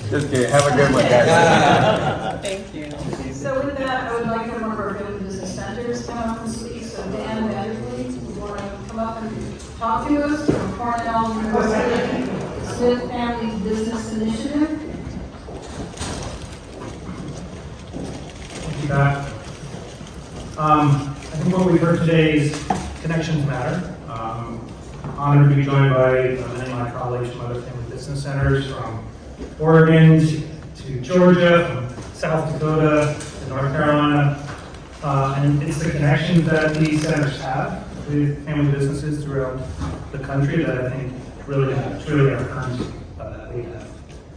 Just kidding. Have a good one, guys. Thank you. So with that, I would like one of our Family Business Centers to come up and speak. So Dan Vandervliet, you want to come up and talk to us from Cornell University, Smith Family Business Initiative. Thank you, Pat. I think what we've heard today is connections matter. Honored to be joined by many of my colleagues from other family business centers, from Oregon to Georgia, from South Dakota to North Carolina. And it's the connections that these centers have with family businesses throughout the country that I think really truly are earned that we have.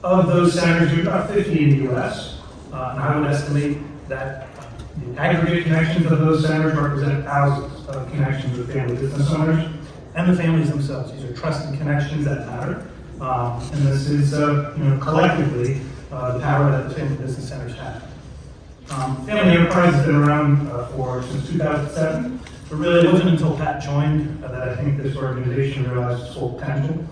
Of those centers, there's about 50 in the US, and I would estimate that the aggregate connections of those centers represent thousands of connections with family business owners and the families themselves. These are trusted connections that matter, and this is, collectively, the power that the family business centers have. Family Enterprise has been around since 2007, but really it wasn't until Pat joined that I think this organization realized its full potential.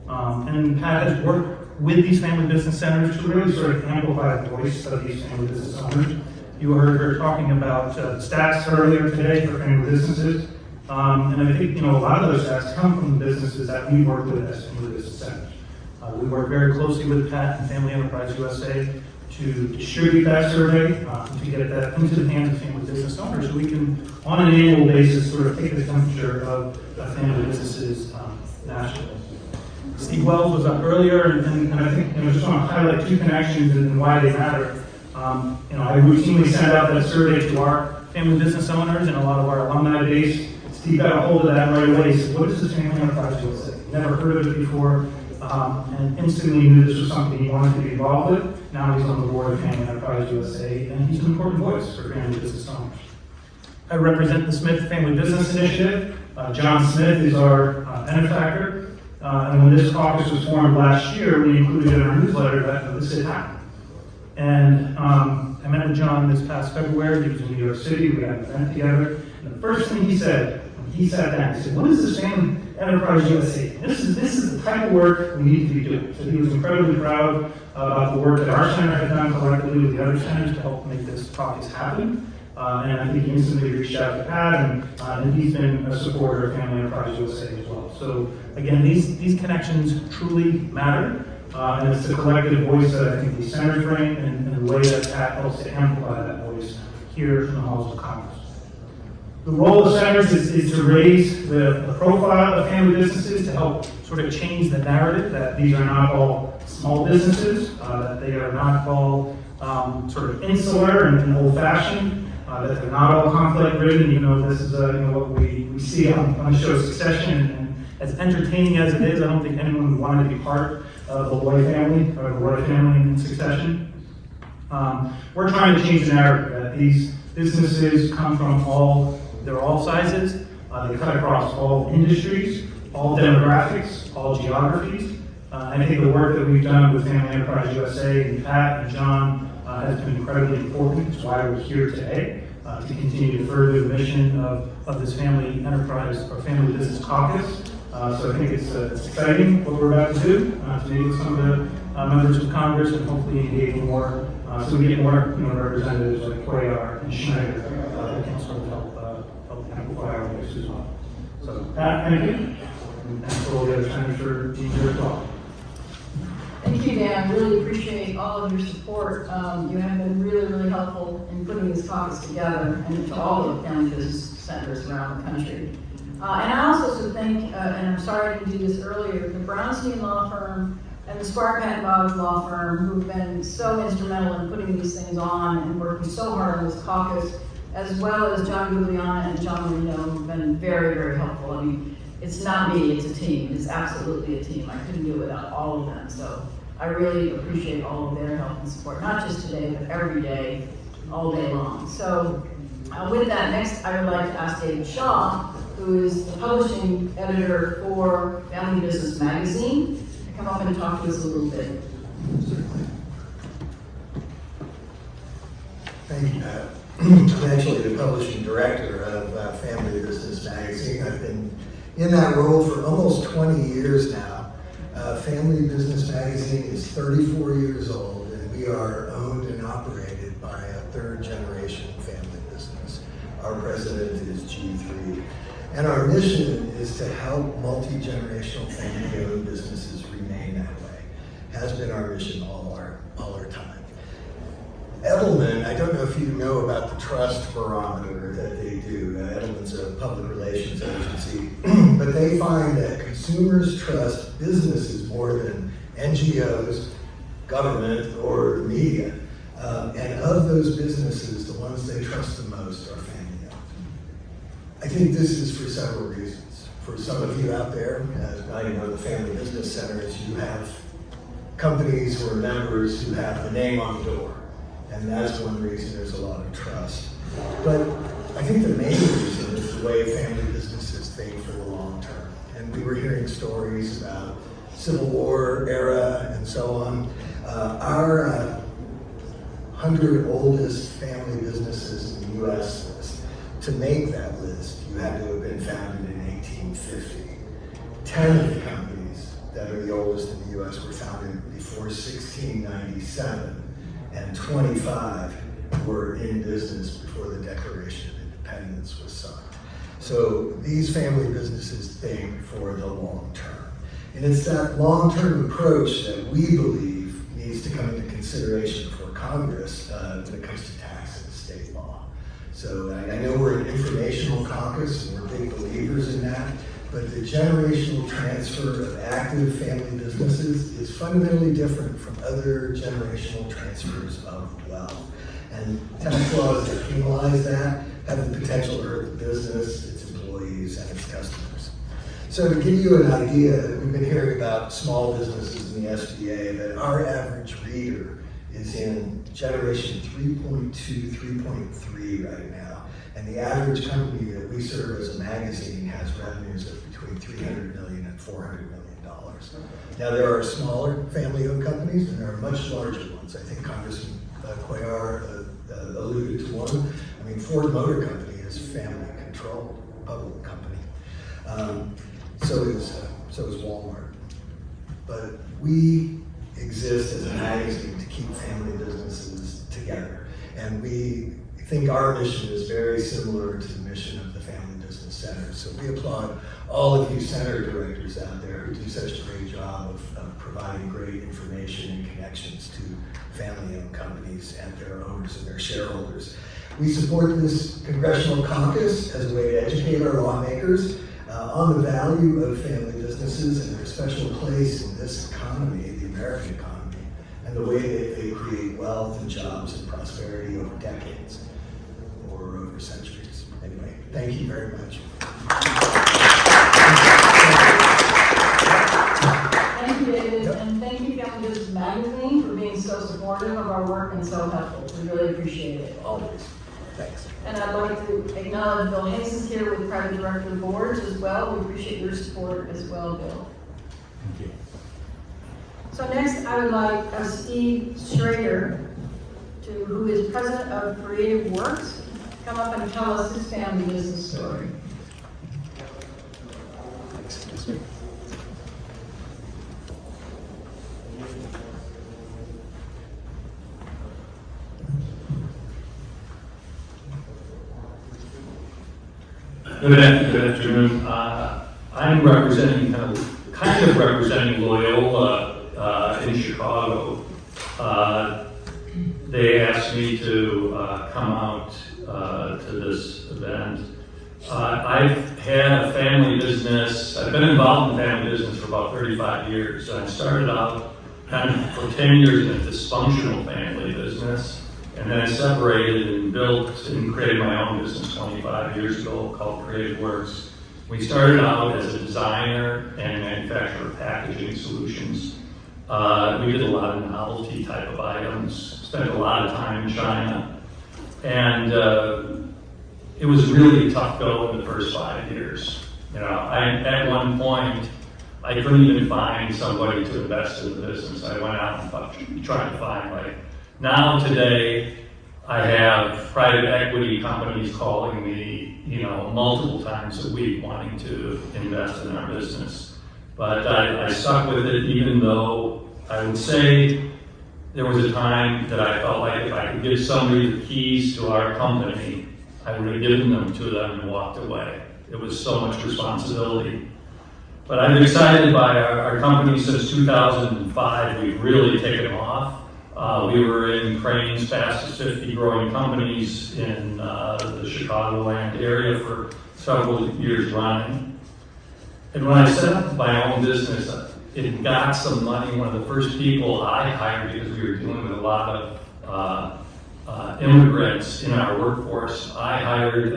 And Pat has worked with these family business centers to really sort of amplify the voice of these family business owners. You heard her talking about the stats earlier today for family businesses. And I think, a lot of those stats come from the businesses that we work with as family business centers. We work very closely with Pat and Family Enterprise USA to distribute that survey, to get that into the hands of family business owners so we can, on an annual basis, sort of take the temperature of family businesses nationally. Steve Wells was up earlier, and I think, just want to highlight two connections and why they matter. I routinely send out that survey to our family business owners and a lot of our alumni base. Steve got a hold of that right away. He said, "What is this Family Enterprise USA? Never heard of it before," and instantly knew this was something he wanted to be involved with. Now he's on the board of Family Enterprise USA, and he's an important voice for family business owners. I represent the Smith Family Business Initiative. John Smith is our benefactor. And when this caucus was formed last year, we included in our newsletter that this had happened. And I met with John this past February. He was in New York City. We had an event together. And the first thing he said, when he sat down, he said, "What is this Family Enterprise USA? This is the type of work we need to be doing." So he was incredibly proud about the work that our center had done collectively with the other centers to help make this caucus happen. And I think he instantly reached out to Pat, and he's been a supporter of Family Enterprise USA as well. So again, these connections truly matter, and it's the collective voice that I think these centers bring, and the way that Pat helps to amplify that voice here in the halls of Congress. The role of centers is to raise the profile of family businesses, to help sort of change the narrative that these are not all small businesses, that they are not all sort of insular and old-fashioned, that they're not all conflict-ridden. This is what we see on the show Succession, and as entertaining as it is, I don't think anyone would want to be part of the Roy family or the Roy family in Succession. We're trying to change the narrative that these businesses come from they're all sizes, they cut across all industries, all demographics, all geographies. I think the work that we've done with Family Enterprise USA and Pat and John has been incredibly important. It's why we're here today, to continue to further the mission of this Family Enterprise or Family Business Caucus. So I think it's exciting what we're about to do, to meet with some of the members of Congress and hopefully engage more, so we get more representatives like Cuellar and Schneider that can sort of help amplify our voice as well. So Pat, thank you, and thanks for all the other senators for being here as well. Thank you, Dan. I really appreciate all of your support. You have been really, really helpful in putting this caucus together, and to all of the family business centers around the country. And I also should thank, and I'm sorry I didn't do this earlier, the Brownstein Law Firm and the Squire Patton Boggs Law Firm, who've been so instrumental in putting these things on and working so hard on this caucus, as well as John Gugliana and John Marino, who've been very, very helpful. I mean, it's not me, it's a team. It's absolutely a team. I couldn't do it without all of them. So I really appreciate all of their help and support, not just today, but every day, all day long. So with that, next I would like to ask David Shaw, who is the publishing editor for Family Business Magazine, to come up and talk to us a little bit. Thank you, Pat. I'm actually the publishing director of Family Business Magazine. I've been in that role for almost 20 years now. Family Business Magazine is 34 years old, and we are owned and operated by a third-generation family business. Our president is G3, and our mission is to help multi-generational family-owned businesses remain that way. Has been our mission all our time. Edelman, I don't know if you know about the trust barometer that they do. Edelman's a public relations agency, but they find that consumers trust businesses more than NGOs, government, or the media. And of those businesses, the ones they trust the most are family-owned. I think this is for several reasons. For some of you out there, I know the Family Business Centers, you have companies or members who have the name on the door. And that's one reason there's a lot of trust. But I think the main reason is the way family businesses think for the long term. And we were hearing stories about Civil War era and so on. Our 100 oldest family businesses in the U.S. list, to make that list, you had to have been founded in 1850. 10 of the companies that are the oldest in the U.S. were founded before 1697, and 25 were in business before the Declaration of Independence was signed. So these family businesses think for the long term. And it's that long-term approach that we believe needs to come into consideration before Congress when it comes to tax and state law. So I know we're an informational caucus and we're big believers in that, but the generational transfer of active family businesses is fundamentally different from other generational transfers of wealth. And tax laws that penalize that have the potential to hurt the business, its employees, and its customers. So to give you an idea, we've been hearing about small businesses in the SBA, that our average reader is in generation 3.2, 3.3 right now. And the average company that we serve as a magazine has revenues of between $300 million and $400 million. Now there are smaller family-owned companies and there are much larger ones. I think Congressman Cuellar alluded to one. I mean, Ford Motor Company is family-controlled, public company. So is Walmart. But we exist as a magazine to keep family businesses together. And we think our mission is very similar to the mission of the Family Business Center. So we applaud all of you center directors out there who do such a great job of providing great information and connections to family-owned companies and their owners and their shareholders. We support this Congressional Caucus as a way to educate our lawmakers on the value of family businesses and their special place in this economy, the American economy, and the way that they create wealth and jobs and prosperity over decades or over centuries. Anyway, thank you very much. Thank you, David, and thank you, Family Business Magazine, for being so supportive of our work and so helpful. We really appreciate it. Always. Thanks. And I'd like to acknowledge Bill Hayes is here with private director of boards as well. We appreciate your support as well, Bill. Thank you. So next, I would like Steve Schneider, who is president of Creative Works, to come up and tell us his family business story. Good afternoon. I'm representing, kind of representing Loyola in Chicago. They asked me to come out to this event. I've had a family business. I've been involved in family business for about 35 years. I started out for 10 years in a dysfunctional family business. And then I separated and built and created my own business 25 years ago called Creative Works. We started out as a designer and manufacturer of packaging solutions. We did a lot of novelty type of items, spent a lot of time in China. And it was really tough go in the first 5 years. You know, at one point, I couldn't even find somebody to invest in the business. I went out and tried to find now today, I have private equity companies calling me, multiple times a week wanting to invest in our business. But I stuck with it, even though I would say there was a time that I felt like if I could give somebody the keys to our company, I would have given them to them and walked away. It was so much responsibility. But I've been excited by our company since 2005. We've really taken off. We were in Crane's fastest 50 growing companies in the Chicagoland area for several years running. And when I set up my own business, it got some money. One of the first people I hired, because we were dealing with a lot of immigrants in our workforce, I hired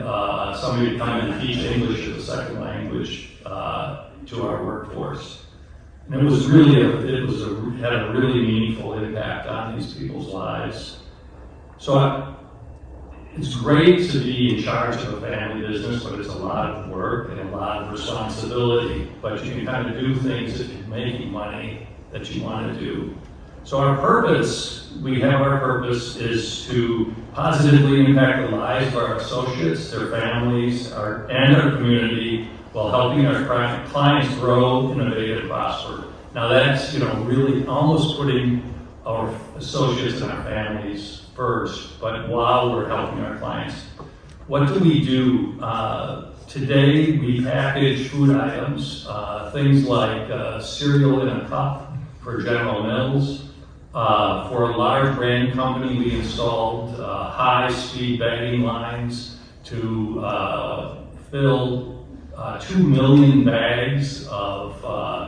somebody to come in and teach English as a second language to our workforce. And it had a really meaningful impact on these people's lives. So it's great to be in charge of a family business, but it's a lot of work and a lot of responsibility. But you can kind of do things if you're making money that you want to do. So our purpose is to positively impact the lives of our associates, their families, and our community while helping our clients grow, innovate, and prosper. Now that's, really almost putting our associates and our families first, but while we're helping our clients. What do we do? Today we package food items, things like cereal in a cup for General Mills. For a large brand company, we installed high-speed bagging lines to fill 2 million bags of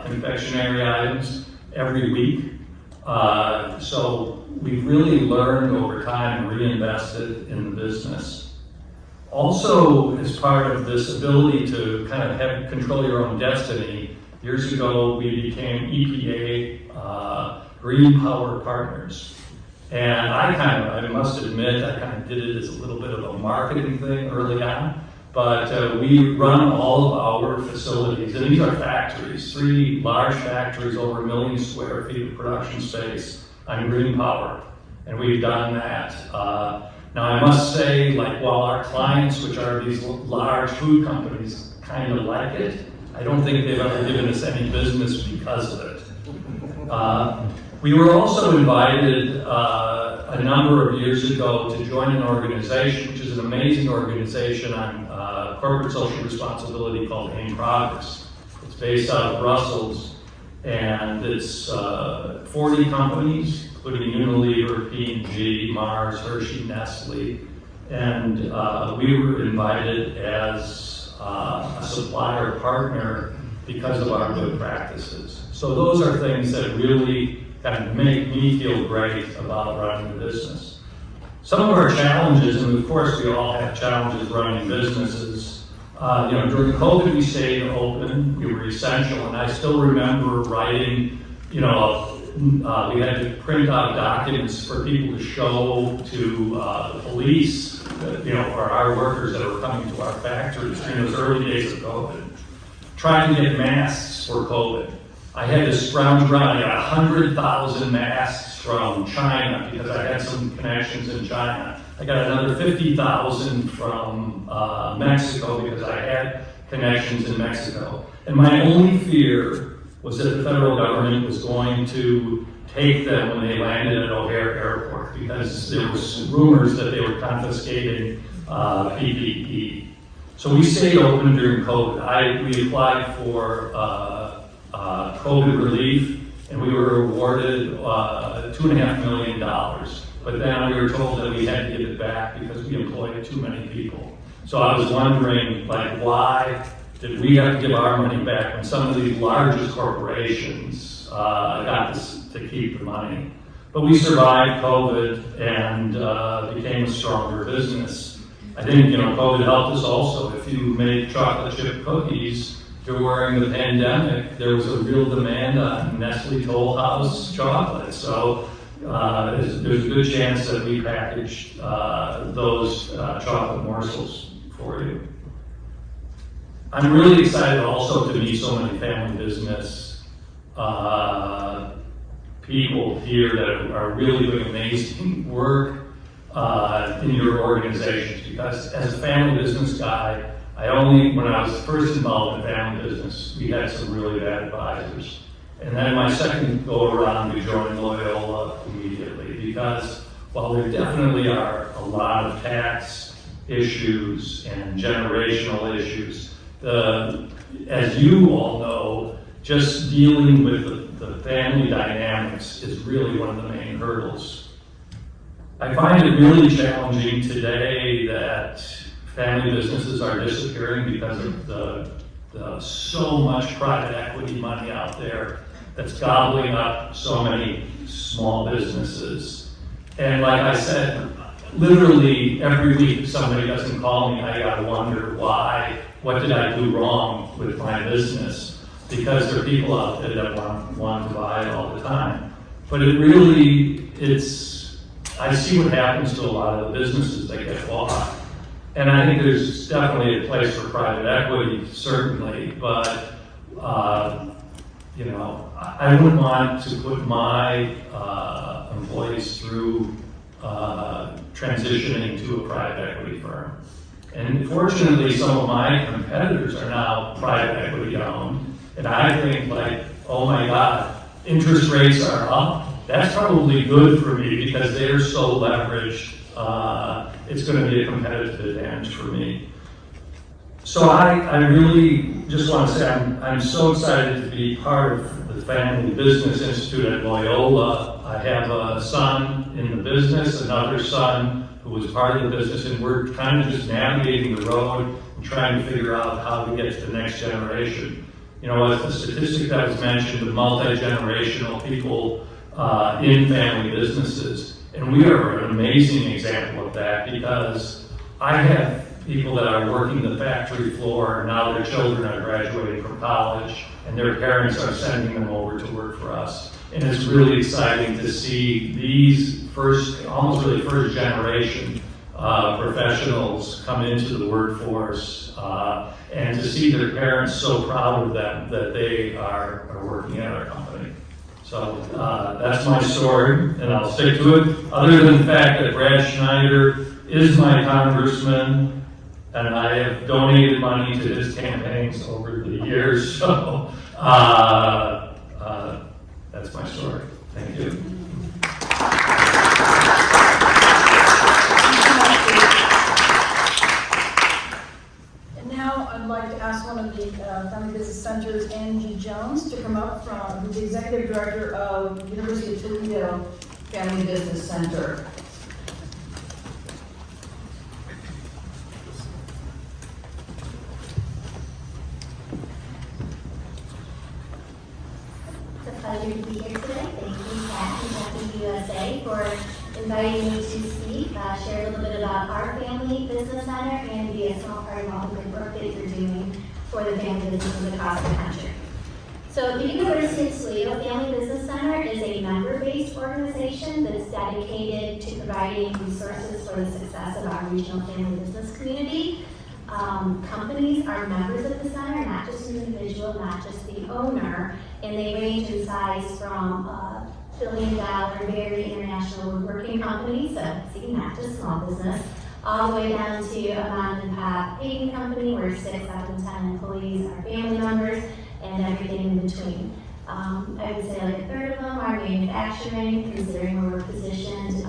confectionery items every week. So we've really learned over time and reinvested in the business. Also, as part of this ability to kind of control your own destiny, years ago we became EPA Green Power Partners. And I must admit, I kind of did it as a little bit of a marketing thing early on. But we run all of our facilities, and these are factories, 3 large factories, over 1 million square feet of production space on green power, and we've done that. Now I must say, while our clients, which are these large food companies, kind of like it, I don't think they've ever given us any business because of it. We were also invited a number of years ago to join an organization, which is an amazing organization on corporate social responsibility called AIM Progress. It's based out of Brussels, and it's 40 companies, including Unilever, P&G, Mars, Hershey, Nestle, and we were invited as a supplier partner because of our good practices. So those are things that really kind of make me feel great about running the business. Some of our challenges, and of course we all have challenges running businesses, during COVID we stayed open, we were essential, and I still remember writing, we had to print out documents for people to show to the police, for our workers that were coming to our factories during those early days of COVID, trying to get masks for COVID. I had to scrounge around. I got 100,000 masks from China because I had some connections in China. I got another 50,000 from Mexico because I had connections in Mexico. And my only fear was that the federal government was going to take them when they landed at O'Hare Airport because there was rumors that they were confiscating PPE. So we stayed open during COVID. We applied for COVID relief, and we were awarded $2.5 million. But then we were told that we had to give it back because we employed too many people. So I was wondering, why did we have to give our money back when some of these largest corporations got to keep the money? But we survived COVID and became a stronger business. I think, COVID helped us also. If you made chocolate chip cookies during the pandemic, there was a real demand on Nestle Toll House chocolate. So there's a good chance that we packaged those chocolate morsels for you. I'm really excited also to meet so many family business people here that are really doing amazing work in your organizations, because as a family business guy, when I was first involved in family business, we had some really bad advisors. And then my second go around, we joined Loyola immediately, because while there definitely are a lot of tax issues and generational issues, as you all know, just dealing with the family dynamics is really one of the main hurdles. I find it really challenging today that family businesses are disappearing because of the so much private equity money out there that's gobbling up so many small businesses. And like I said, literally every week if somebody doesn't call me, I gotta wonder why, what did I do wrong with my business? because there are people out there that want to buy it all the time. But it really, I see what happens to a lot of the businesses that get bought. And I think there's definitely a place for private equity, certainly, but you know, I wouldn't want to put my employees through transitioning to a private equity firm. And fortunately, some of my competitors are now private equity owned, and I think like, oh my God, interest rates are up. That's probably good for me because they're so leveraged. It's going to be a competitive advantage for me. So I really just want to say I'm so excited to be part of the Family Business Institute at Loyola. I have a son in the business, another son who was part of the business, and we're kind of just navigating the road and trying to figure out how to get to the next generation. You know, as the statistic that was mentioned, the multi-generational people in family businesses, and we are an amazing example of that because I have people that are working the factory floor, and now their children are graduating from college, and their parents are sending them over to work for us. And it's really exciting to see these almost really first generation professionals come into the workforce, and to see their parents so proud of them that they are working at our company. So that's my story, and I'll stick to it. Other than the fact that Brad Schneider is my congressman, and I have donated money to his campaigns over the years, so that's my story. Thank you. And now I'd like to ask one of the Family Business Center's, Angie Jones, to come up from the Executive Director of University of Toledo Family Business Center. Pleasure to be here today. Thank you, Pat and Jackie USA, for inviting me to speak, share a little bit about our Family Business Center, and be a small part of all the good work that you're doing for the family businesses across the country. So the University of Toledo Family Business Center is a member-based organization that's dedicated to providing resources for the success of our regional family business community. Companies are members of the center, not just an individual, not just the owner, and they range in size from billion-dollar, very international woodworking companies, so see, not just small business, all the way down to a mom-and-pop paving company where 6 out of 10 employees are family members, and everything in between. I would say like a third of them are manufacturing, considering where we're positioned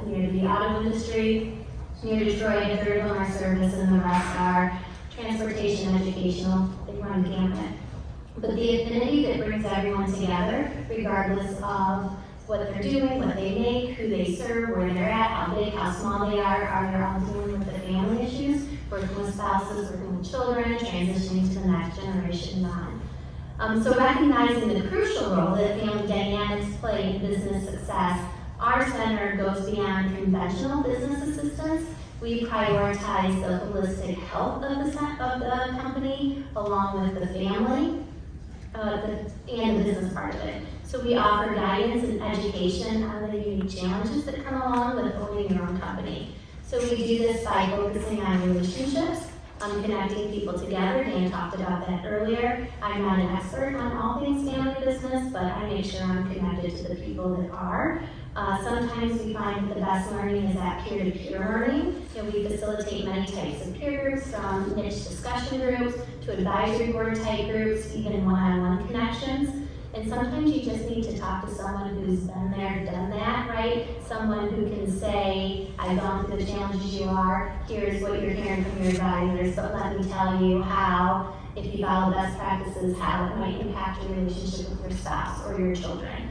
near the auto industry. Near Detroit, a third of them are service, and the rest are transportation, educational. They run the gamut. But the affinity that brings everyone together, regardless of what they're doing, what they make, who they serve, where they're at, how big, how small they are they all dealing with the family issues, working with spouses, working with children, transitioning to the next generation on. So recognizing the crucial role that family dynamics play in business success, our center goes beyond conventional business assistance. We prioritize the holistic health of the company, along with the family, and the business part of it. So we offer guidance and education on the unique challenges that come along with owning your own company. So we do this by focusing on relationships, on connecting people together. Dan talked about that earlier. I'm not an expert on all things family business, but I make sure I'm connected to the people that are. Sometimes we find that the best learning is that peer-to-peer learning, and we facilitate many types of peer groups, from niche discussion groups to advisory board type groups, even one-on-one connections. And sometimes you just need to talk to someone who's been there, done that, right? Someone who can say, I've gone through the challenges you are, here's what you're hearing from your advisors, but let me tell you how, if you follow best practices, how it might impact your relationship with your spouse or your children.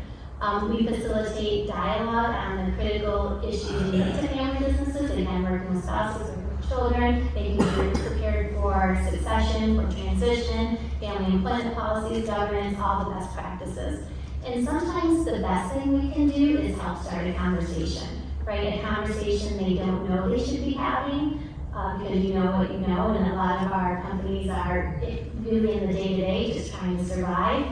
We facilitate dialogue on the critical issues unique to family businesses, again, working with spouses, working with children, making sure you're prepared for succession, for transition, family employment policies, governance, all the best practices. And sometimes the best thing we can do is help start a conversation, right? A conversation they don't know they should be having, because you know what you know, and a lot of our companies are really in the day-to-day just trying to survive,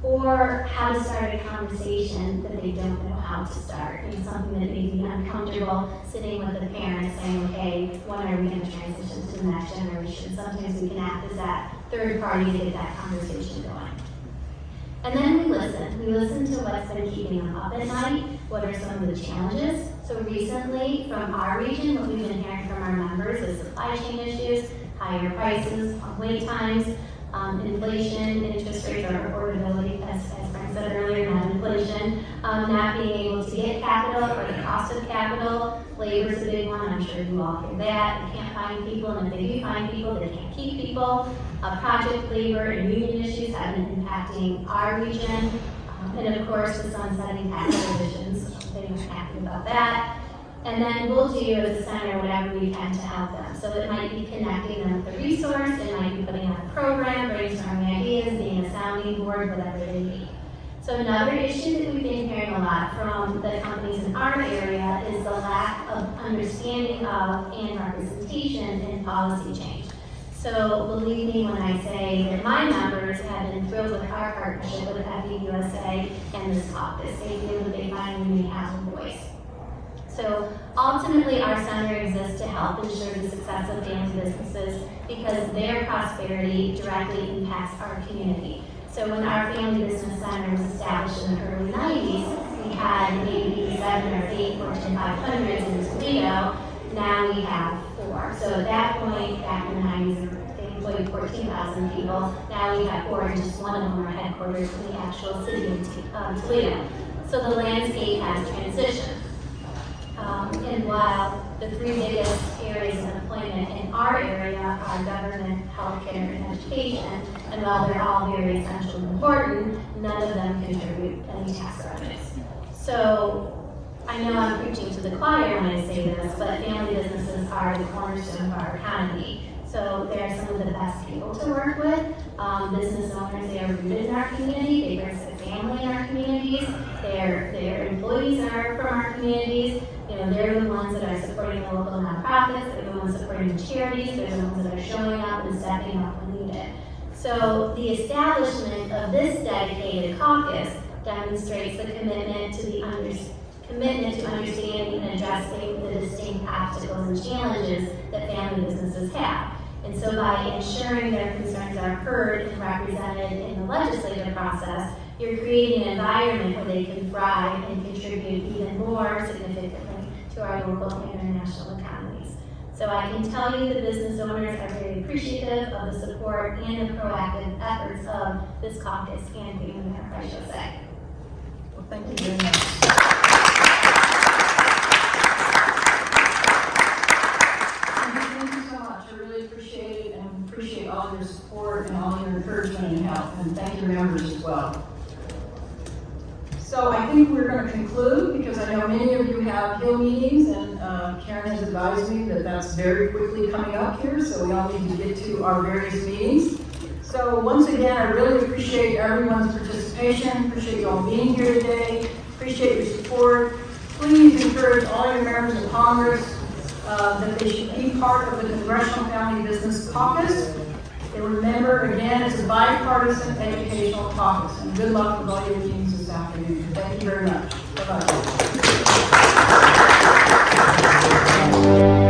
or how to start a conversation that they don't know how to start, and something that may be uncomfortable, sitting with the parents saying, okay, when are we going to transition to the next generation? Sometimes we can act as that third party to get that conversation going. And then we listen. We listen to what's been keeping them up at night, what are some of the challenges. So recently, from our region, what we've been hearing from our members is supply chain issues, higher prices, wait times, inflation, interest rates, or affordability, as Frank said earlier, not inflation, not being able to get capital or the cost of capital. Labor is a big one, I'm sure you all hear that. They can't find people, and if they do find people, they can't keep people. Project labor and union issues have been impacting our region. And of course, the sunsetting tax revisions, they aren't happy about that. And then we'll do as a center whatever we can to help them. So it might be connecting them with a resource, it might be putting on a program, brainstorming ideas, being a sounding board, whatever they need. So another issue that we've been hearing a lot from the companies in our area is the lack of understanding of and representation in policy change. So believe me when I say that my members have been thrilled with our partnership with FEUSA and this caucus. They feel that they finally have a voice. So ultimately, our center exists to help ensure the success of family businesses because their prosperity directly impacts our community. So when our family business center was established in the early 90s, we had maybe 7 or 8 Fortune 500s in Toledo. Now we have 4. So at that point, back in the 90s, they employed 14,000 people. Now we have 4, and just one of them are headquartered in the actual city of Toledo. So the landscape has transitioned. And while the 3 biggest areas of employment in our area are government, healthcare, and education, and while they're all very essential and important, none of them contribute any tax revenues. So I know I'm preaching to the choir when I say this, but family businesses are the cornerstone of our economy. So they're some of the best people to work with. Business owners, they are rooted in our community. They bring the family in our communities. Their employees are from our communities. You know, they're the ones that are supporting the local nonprofits. They're the ones supporting the charities. They're the ones that are showing up and stepping up when needed. So the establishment of this dedicated caucus demonstrates the commitment to understanding and addressing the distinct obstacles and challenges that family businesses have. And so by ensuring their concerns are heard and represented in the legislative process, you're creating an environment where they can thrive and contribute even more significantly to our local and international economies. So I can tell you the business owners are very appreciative of the support and the proactive efforts of this caucus and Family Enterprise USA. Well, thank you very much. Thank you so much. I really appreciate it and appreciate all your support and all your encouragement and help. And thank your members as well. So I think we're going to conclude because I know many of you have Hill meetings and Caren has advised me that that's very quickly coming up here. So we all need to get to our various meetings. So once again, I really appreciate everyone's participation. Appreciate you all being here today. Appreciate your support. Please encourage all your members of Congress that they should be part of the Congressional Family Business Caucus. And remember, again, it's a bipartisan educational caucus. And good luck with all your meetings this afternoon. Thank you very much. Bye-bye.